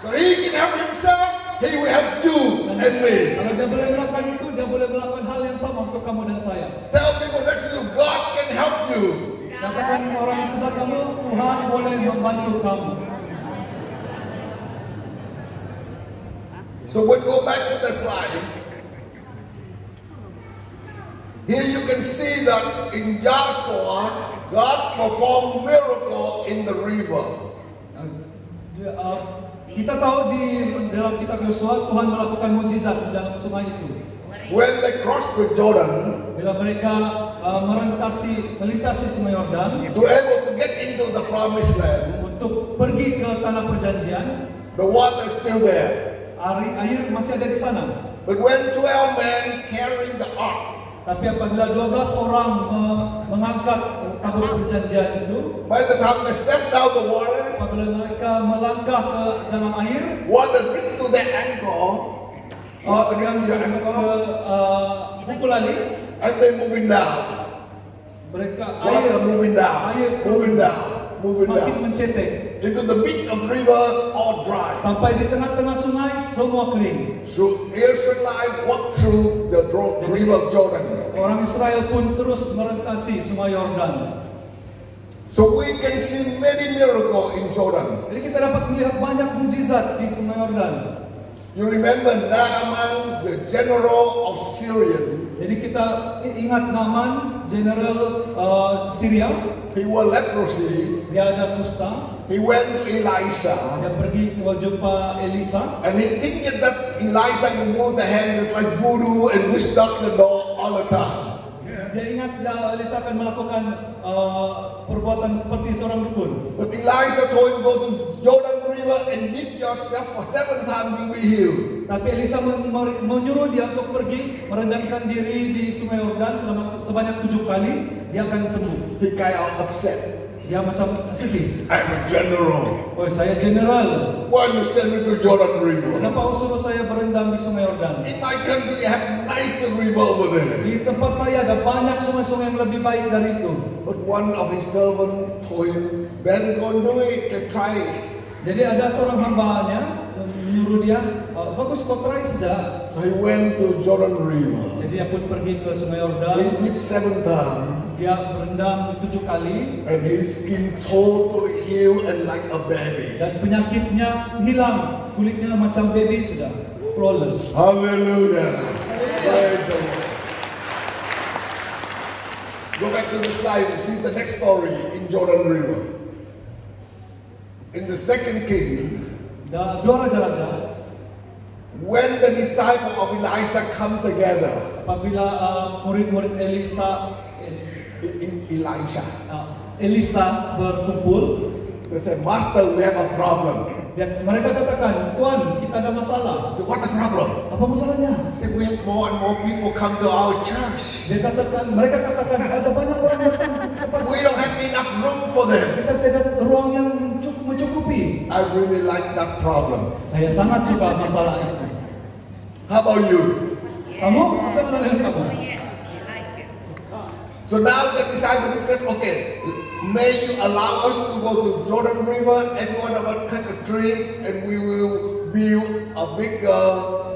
So he can help himself, he will help you and me. Kalau dia boleh melakukan itu, dia boleh melakukan hal yang sama untuk kamu dan saya. Tell people next to you, God can help you. Katakan orang di sebelah kamu, Tuhan boleh membantu kamu. So when go back to the slide, here you can see that in Joshua, God performed miracle in the river. Kita tahu di dalam kitab Yosua, Tuhan melakukan mukjizat di dalam sungai itu. When they crossed the Jordan, Bila mereka melintasi sungai Yordan to able to get into the promised land, untuk pergi ke tanah perjanjian, the water is still there. air masih ada di sana. But when 12 men carrying the ark, Tapi apabila 12 orang mengangkat tabut perjanjian itu, by the time they step down the water, apabila mereka melangkah ke dalam air, water reached to their ankle, water reached to their ankle, pukul lali, and they moving down. mereka Water moving down, moving down, moving semakin down. mencetek Into the mid of the river, all dry. sampai di tengah-tengah sungai semua kering. So Israelites walked through the river of Jordan. Orang Israel pun terus merentasi sungai Yordan. So we can see many miracles in Jordan. Jadi kita dapat melihat banyak mukjizat di sungai Yordan. You remember Naaman, the general of Syria. Jadi kita ingat Naaman, general Syria, He was leprosy. dia ada kusta, He went to Elisha. dia pergi ke jumpa Elisa. And he thinking that Elisha will move the hand like voodoo and wish knock the door all the time. Dia ingat Elisa akan melakukan perbuatan seperti seorang dukun. But Elisha told him, go to Jordan River and dip yourself for 7 times, you'll be healed. Tapi Elisa menyuruh dia untuk pergi merendahkan diri di sungai Yordan sebanyak 7 kali, dia akan sembuh. He kind of upset. Dia macam sedih. I'm a general. Oh, saya general. Why you send me to Jordan River? Kenapa kau suruh saya berendam di sungai Yordan? In my country, I have nicer river over there. Di tempat saya ada banyak sungai-sungai yang lebih baik dari itu. But one of his servants told him, better go and do it and try it. Jadi ada seorang hambanya menyuruh dia, bagus kau try saja. So he went to Jordan River. Jadi dia pun pergi ke sungai He Yordan. dipped 7 times. Dia berendam 7 kali And his skin totally healed and like a baby. dan penyakitnya hilang, kulitnya macam baby sudah, flawless. Hallelujah. Praise the Lord. Go back to the slide and see the next story in Jordan River. In the second king, Dua raja-raja, when the disciple of Elisha come together, apabila murid-murid Elisa Elisha, Elisa berkumpul, they said, Master, we have a problem. Mereka katakan, Tuan, kita ada masalah. So what's the problem? Apa masalahnya? He said, we have more and more people come to our church. Mereka katakan ada banyak orang datang ke tempat We don't have enough room for them. kita tidak ruang yang mencukupi. I really like that problem. Saya sangat suka masalah itu. How about you? Kamu macam mana dengan kamu? So now the disciples discuss, okay, may you allow us to go to Jordan River, everyone about cut a tree, and we will build a bigger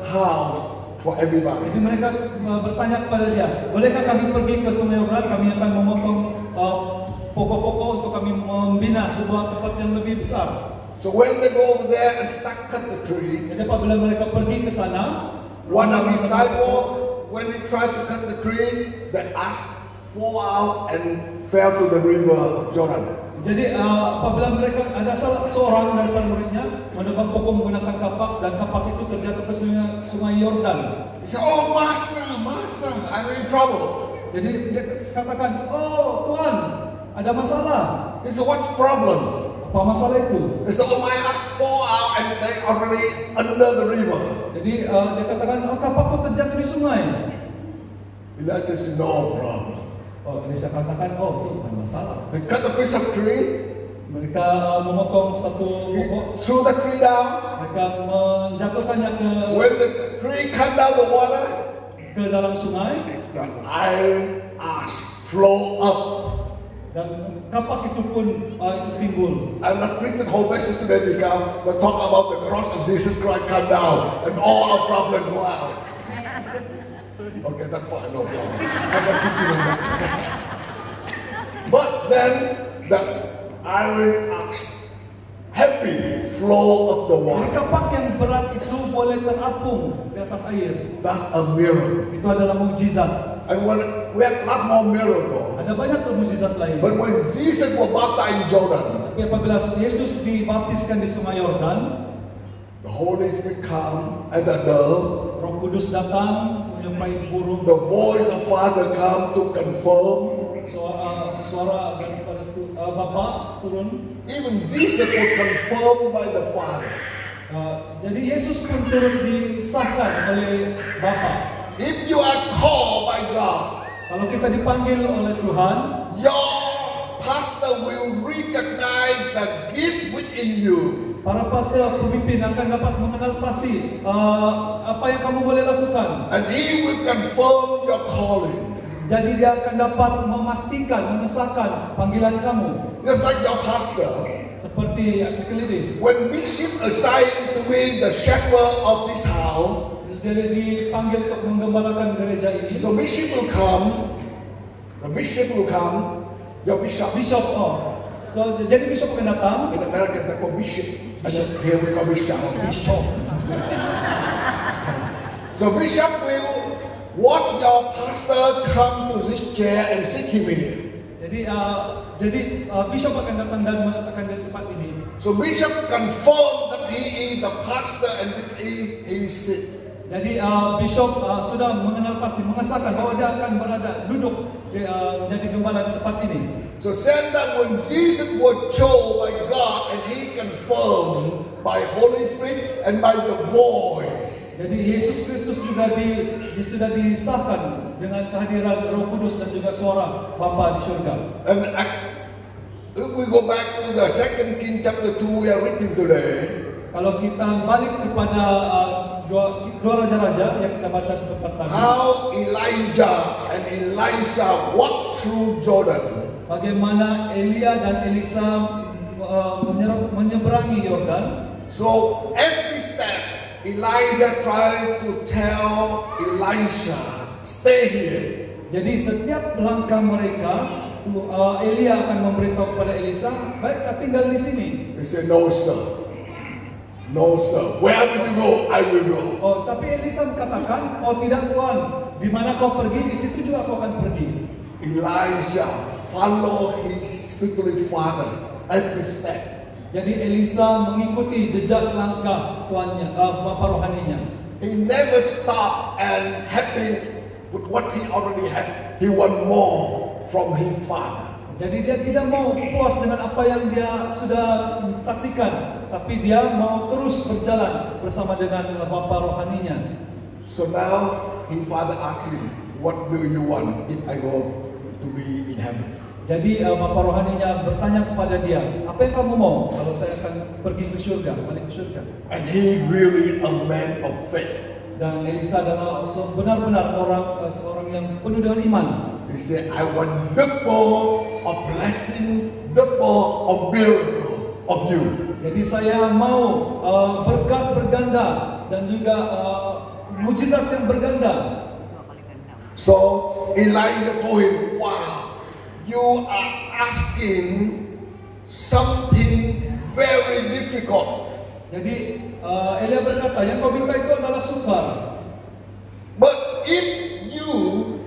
house for everybody. Jadi mereka bertanya kepada dia, bolehkah kami pergi ke Sungai Yordan? Kami akan memotong pokok-pokok untuk kami membina sebuah tempat yang lebih besar. So when they go over there and start cut the tree, Jadi apabila mereka pergi ke sana, one of the disciples, when he tried to cut the tree, the axe fall out and fell to the river of Jordan. Jadi apabila mereka ada seorang daripada muridnya menebang pokok menggunakan kapak dan kapak itu terjatuh ke sungai Yordan. He said, "Oh master, I'm in trouble." Jadi dia katakan, oh Tuhan, ada masalah. He said, "What's the problem?" Apa masalah itu? He said, "Oh, my axe fall out and they already under the river." Jadi dia katakan, oh kapakku terjatuh di sungai. Elijah says, "No problem." Oh, Elisha katakan, oh itu bukan masalah. They cut a piece of tree, Mereka memotong satu pokok, threw the tree down. mereka menjatuhkannya When the tree come down the water, ke dalam sungai the iron axe flow up. dan kapak itu pun itu timbul. And the Christian whole message today become the talk about the cross of Jesus Christ come down and all our problems go out. Okay, that's fine, no problem. I'm not teaching on that. But then the iron axe heavy flow of the Jadi water. kapak yang berat itu boleh terapung di atas air. That's a miracle. Itu adalah mukjizat. And when we have a lot more miracle. Ada banyak mukjizat lain. But when Jesus was baptized in Jordan, Tapi apabila Yesus dibaptiskan di Sungai Yordan, the Holy Spirit come as a dove. Roh Kudus datang menyerupai burung. The voice of Father come to confirm. Suara daripada Bapa turun. Even Jesus was confirmed by the Father. Jadi Yesus pun turun disahkan oleh Bapa. If you are called by God, Kalau kita dipanggil oleh Tuhan, your pastor will recognize the gift within you. para pastor pemimpin akan dapat mengenal pasti apa yang kamu boleh lakukan. And he will confirm your calling. Jadi dia akan dapat memastikan, mengesahkan panggilan kamu. Just like your pastor. Seperti Asyikilidis. When bishop assigned to be the shepherd of this house, Jadi dipanggil untuk menggembalakan gereja ini. so bishop will come, your bishop. Bishop, jadi bishop akan datang. In America, they call bishop. And here we call bishop. Bishop. So bishop will want your pastor come to this chair and sit him in it. Jadi bishop akan datang dan meletakkan di tempat ini. So bishop confirm that he is the pastor and this is he sit. Jadi bishop sudah mengenal pasti, mengesahkan bahwa dia akan duduk menjadi gembala di tempat ini. So same that when Jesus was chosen by God and he confirmed by Holy Spirit and by the voice. Jadi Yesus Kristus juga sudah disahkan dengan kehadiran Roh Kudus dan juga suara Bapa di surga. And if we go back to the 2 Kings chapter 2 we are reading today. Kalau kita balik kepada dua raja-raja yang kita baca sebentar tadi, How Elijah and Elisha walked through Jordan. bagaimana Elia dan Elisa menyeberangi Yordan. So every step Elijah tried to tell Elisha, stay here. Jadi setiap langkah mereka, Elia akan memberitahu kepada Elisa, baiklah tinggal di sini. He said, no sir. No sir. Where will you go? I will go. Oh, tapi Elisa katakan, oh tidak Tuhan, di mana kau pergi, di situ juga kau akan pergi. Elijah followed his spiritual father every step. Jadi Elisa mengikuti jejak langkah tuannya, bapa rohaninya. He never stopped and happy with what he already had. He want more from his father. Jadi dia tidak mau puas dengan apa yang dia sudah saksikan, tapi dia mau terus berjalan bersama dengan bapa rohaninya. So now his father asked him, "What do you want if I go to be in heaven?" Jadi bapa rohaninya bertanya kepada dia, apa yang kamu mau kalau saya akan pergi ke surga, balik ke surga? And he really a man of faith. Dan Elisa adalah benar-benar seorang yang penuh dengan iman. He said, "I want double of blessing, double of miracle of you." Jadi saya mau berkat berganda dan juga mujizat yang berganda. So Elijah told him, "Wow, you are asking something very difficult. Jadi Elia berkata, yang kau minta itu adalah sukar. But if you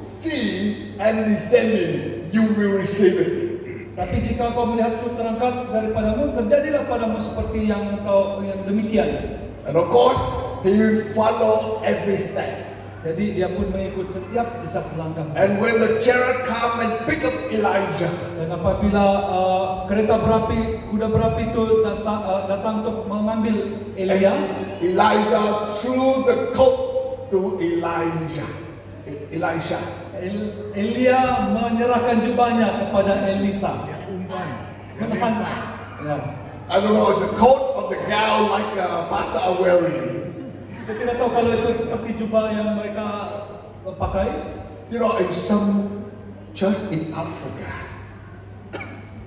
see and descending, you will receive it." Tapi jika kau melihatku terangkat daripadamu, terjadilah padamu seperti yang demikian. And of course, he will follow every step. Jadi dia pun mengikut setiap jejak langkah. And when the chariot come and pick up Elijah, Dan apabila kereta berapi, kuda berapi itu datang untuk mengambil Elia, Elijah threw the coat to Elisha. Elia menyerahkan jubahnya kepada Elisa. Menahan. Ya. I don't know the coat or the gown like pastor are wearing. Saya tidak tahu kalau itu seperti jubah yang mereka pakai. You know, in some church in Africa,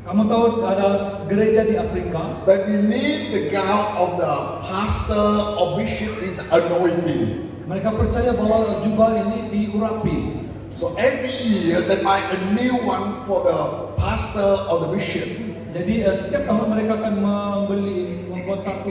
Kamu tahu ada gereja di Afrika, that beneath the gown of the pastor or bishop is anointing. mereka percaya bahwa jubah ini diurapi. So every year they buy a new one for the pastor or the bishop. Jadi setiap tahun mereka akan membuat satu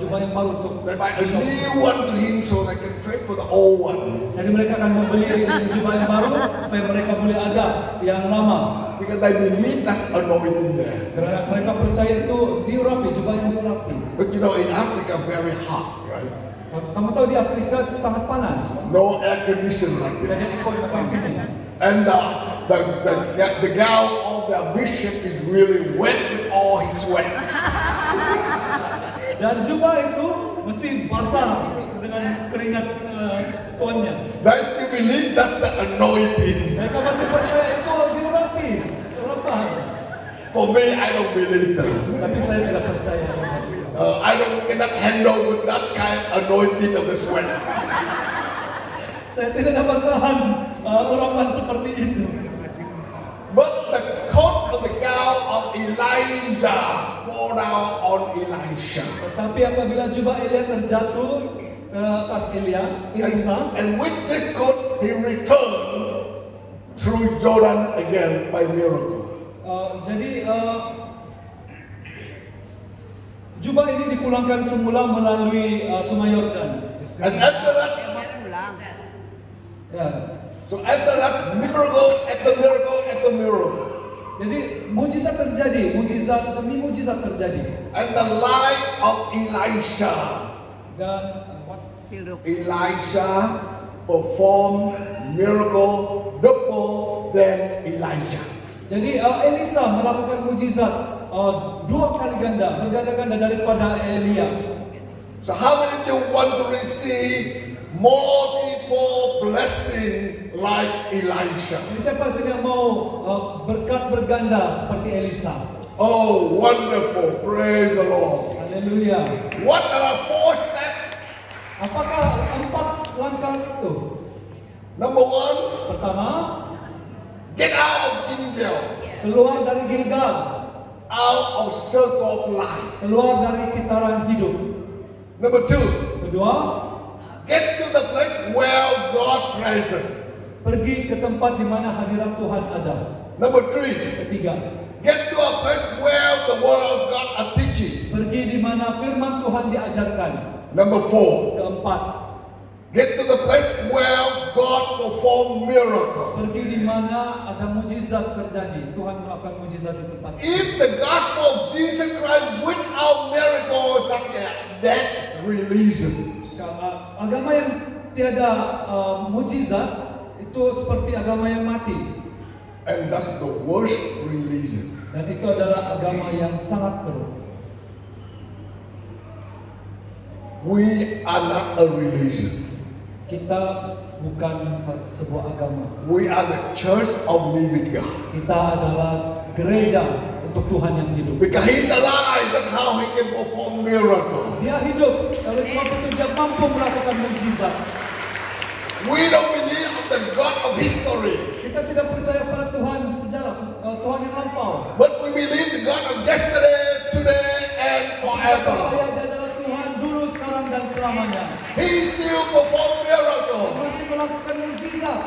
jubah yang baru untuk They buy a bishop. new one to him so they can trade for the old one. Jadi mereka akan membeli jubah yang baru supaya mereka boleh ada yang lama. Because they believe that's anointing there. Karena mereka percaya itu diurapi, jubah yang diurapi. But you know, in Africa, very hot, right? Kamu tahu di Afrika itu sangat panas. No air conditioning like Tidak that. ada ikon macam sini. And the gown of the bishop is really wet with all his sweat. Dan jubah itu mesti basah dengan keringat tuannya. They still believe that's the anointing. Mereka masih percaya itu diurapi, urapan. For me, I don't believe that. Tapi saya tidak percaya. I cannot handle with that kind of anointing of the sweat. Saya tidak dapat tahan urapan seperti itu. But the coat of the gown of Elijah fall down on Elisha. Tapi apabila jubah Elia terjatuh ke atas Elisa, And with this coat, he returned through Jordan again by miracle. jadi jubah ini dipulangkan semula melalui Sungai Yordan. And after that, Ya. so after that, miracle after miracle after miracle. Jadi mujizat terjadi, mujizat demi mujizat terjadi. And the life of Elisha, Dan Elisha performed miracle double than Elijah. jadi Elisa melakukan mujizat dua kali ganda, berganda-ganda daripada Elia. So how many of you want to receive multiple blessing like Elisha? Jadi siapa sih yang mau berkat berganda seperti Elisa? Oh, wonderful. Praise the Lord. Haleluya. What are the 4 steps? Apakah 4 langkah itu? Number 1, Pertama, get out of India, keluar dari Gilgal, out of circle of life. keluar dari kitaran hidup. Number 2, Kedua, get to the place where God present. pergi ke tempat di mana hadirat Tuhan ada. Number 3, Ketiga, get to a place where the word of God are teaching. pergi di mana firman Tuhan diajarkan. Number 4, Keempat, get to the place where God perform miracle. pergi di mana ada mujizat terjadi. Tuhan melakukan mujizat di tempat itu. If the gospel of Jesus Christ without miracle, that's a dead religion. Agama yang tiada mujizat itu seperti agama yang mati. And that's the worst religion. Dan itu adalah agama yang sangat keruh. We are not a religion. Kita bukan sebuah agama. We are the church of living God. Kita adalah gereja untuk Tuhan yang hidup. Because He's alive, that's how He can perform miracles. Dia hidup, oleh sebab itu dia mampu melakukan mukjizat. We don't believe in the God of history, Kita tidak percaya pada Tuhan sejarah, Tuhan yang lampau. but we believe the God of yesterday, today, and Kita forever. percaya dia adalah Tuhan dulu, sekarang, dan selamanya. He still perform miracles. Masih melakukan mukjizat.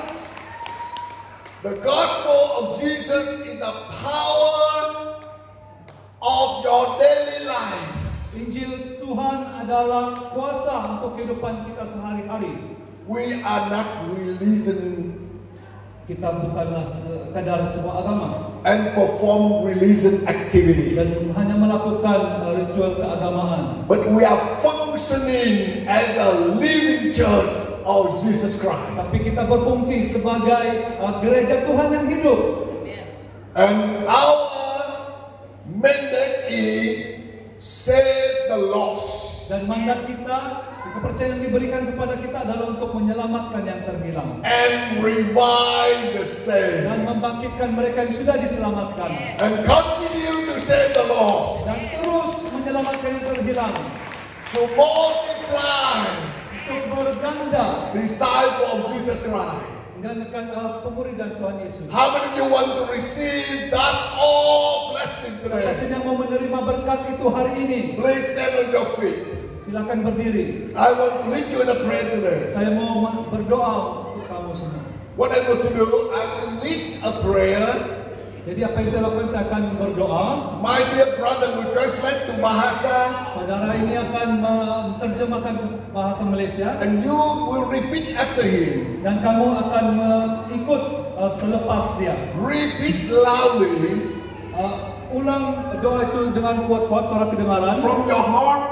The gospel of Jesus is the power of your daily life. Injil Tuhan adalah kuasa untuk kehidupan kita sehari-hari. We are not religion Kita bukanlah sekadar sebuah agama and perform religion activity, dan hanya melakukan ritual keagamaan, but we are functioning as a living church of Jesus Christ. tapi kita berfungsi sebagai gereja Tuhan yang hidup. And our mandate is save the lost Dan mandat kita, kepercayaan yang diberikan kepada kita adalah untuk menyelamatkan yang terhilang and revive the saved dan membangkitkan mereka yang sudah diselamatkan and continue to save the lost, dan terus menyelamatkan yang terhilang to multiply untuk berganda disciple of Jesus Christ. menggandakan pemurid dan Tuhan Yesus. How many of you want to receive that all blessing Siapa today? sih yang mau menerima berkat itu hari ini? Please stand on your feet. Silakan berdiri. I want to lead you in a prayer today. Saya mau berdoa untuk kamu semua. What I'm going to do, I will lead a prayer. Jadi apa yang saya lakukan, saya akan berdoa. My dear brother will translate to Bahasa, Saudara ini akan menerjemahkan ke bahasa Malaysia and you will repeat after him. dan kamu akan mengikut selepas dia. Repeat loudly Ulang doa itu dengan kuat-kuat, suara kedengaran from your heart,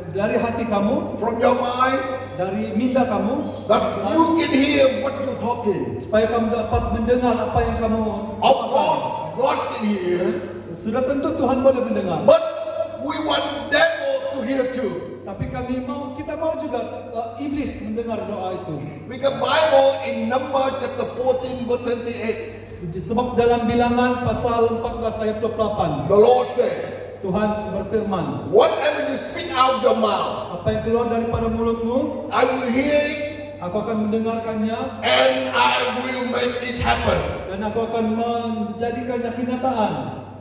dari hati kamu, from your mind, dari minda kamu, that you can hear what you're talking. supaya kamu dapat mendengar apa yang kamu Of katakan. course, God can hear, Sudah tentu Tuhan boleh mendengar. but we want devil to hear too. Tapi kita mau juga iblis mendengar doa itu. Because Bible in Number chapter 14 verse 28, Sebab dalam Bilangan pasal 14 ayat 28, the Lord said, Tuhan berfirman, whatever you speak out your mouth, apa yang keluar daripada mulutmu, I will hear it aku akan mendengarkannya and I will make it happen. dan aku akan menjadikannya kenyataan.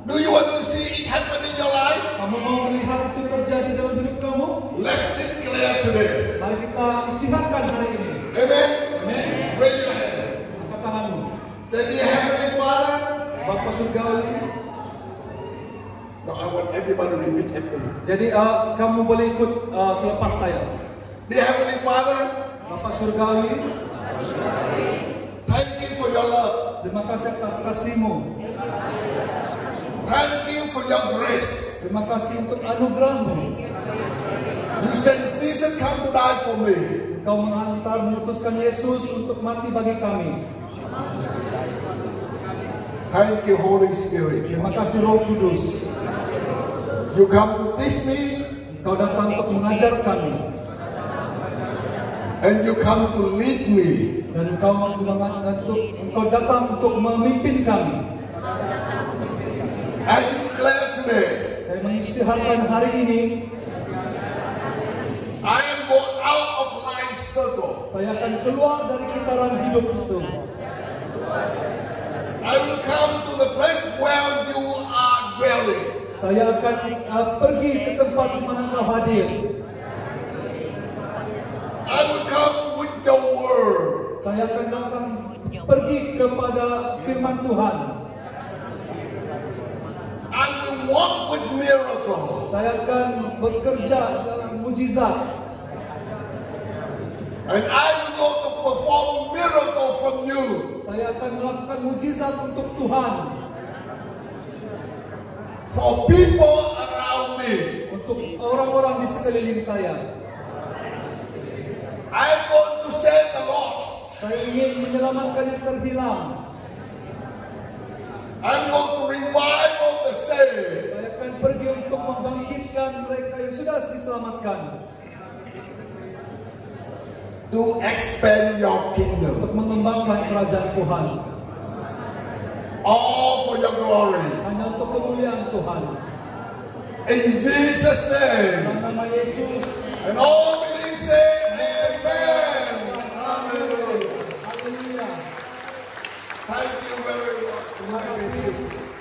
Do you want to see it happen in your life? Kamu mau melihat itu terjadi dalam hidup kamu? Let's declare today. Mari kita istiharkan hari ini. Amen. Amen. Raise your hand. Angkat tanganmu. Say, dear Heavenly Father. Bapa surgawi. Now I want everybody to repeat after me. Jadi kamu boleh ikut selepas saya. Dear Heavenly Father, Bapa surgawi, thank you for your love. terima kasih atas kasih-Mu. Thank you for your grace. Terima kasih untuk anugerah-Mu. You sent Jesus come to die for me. Engkau mengutuskan Yesus untuk mati bagi kami. Thank you, Holy Spirit. Terima kasih Roh Kudus. You come to teach me Engkau datang untuk mengajar kami. and you come to lead me. Dan Engkau datang untuk memimpin kami. I declare today, Saya mengisytiharkan hari ini, I am going out of life circle. saya akan keluar dari kitaran hidup itu. I will come to the place where you are dwelling. Saya akan pergi ke tempat di mana Engkau hadir. I will come with your word. Saya akan datang pergi kepada firman Tuhan. I will walk with miracles. Saya akan bekerja dalam mujizat. And I will go to perform miracle from you. Saya akan melakukan mujizat untuk Tuhan, For people around me. untuk orang-orang di sekeliling saya. I am going to save the lost. Saya ingin menyelamatkan yang terhilang. membangkitkan mereka yang sudah diselamatkan. To expand your kingdom. Untuk mengembangkan kerajaan Tuhan. All for your glory. Hanya untuk kemuliaan Tuhan. In Jesus' name. Dalam nama Yesus. And all believe say amen. Hallelujah. Haleluya. Thank you very much. Terima kasih.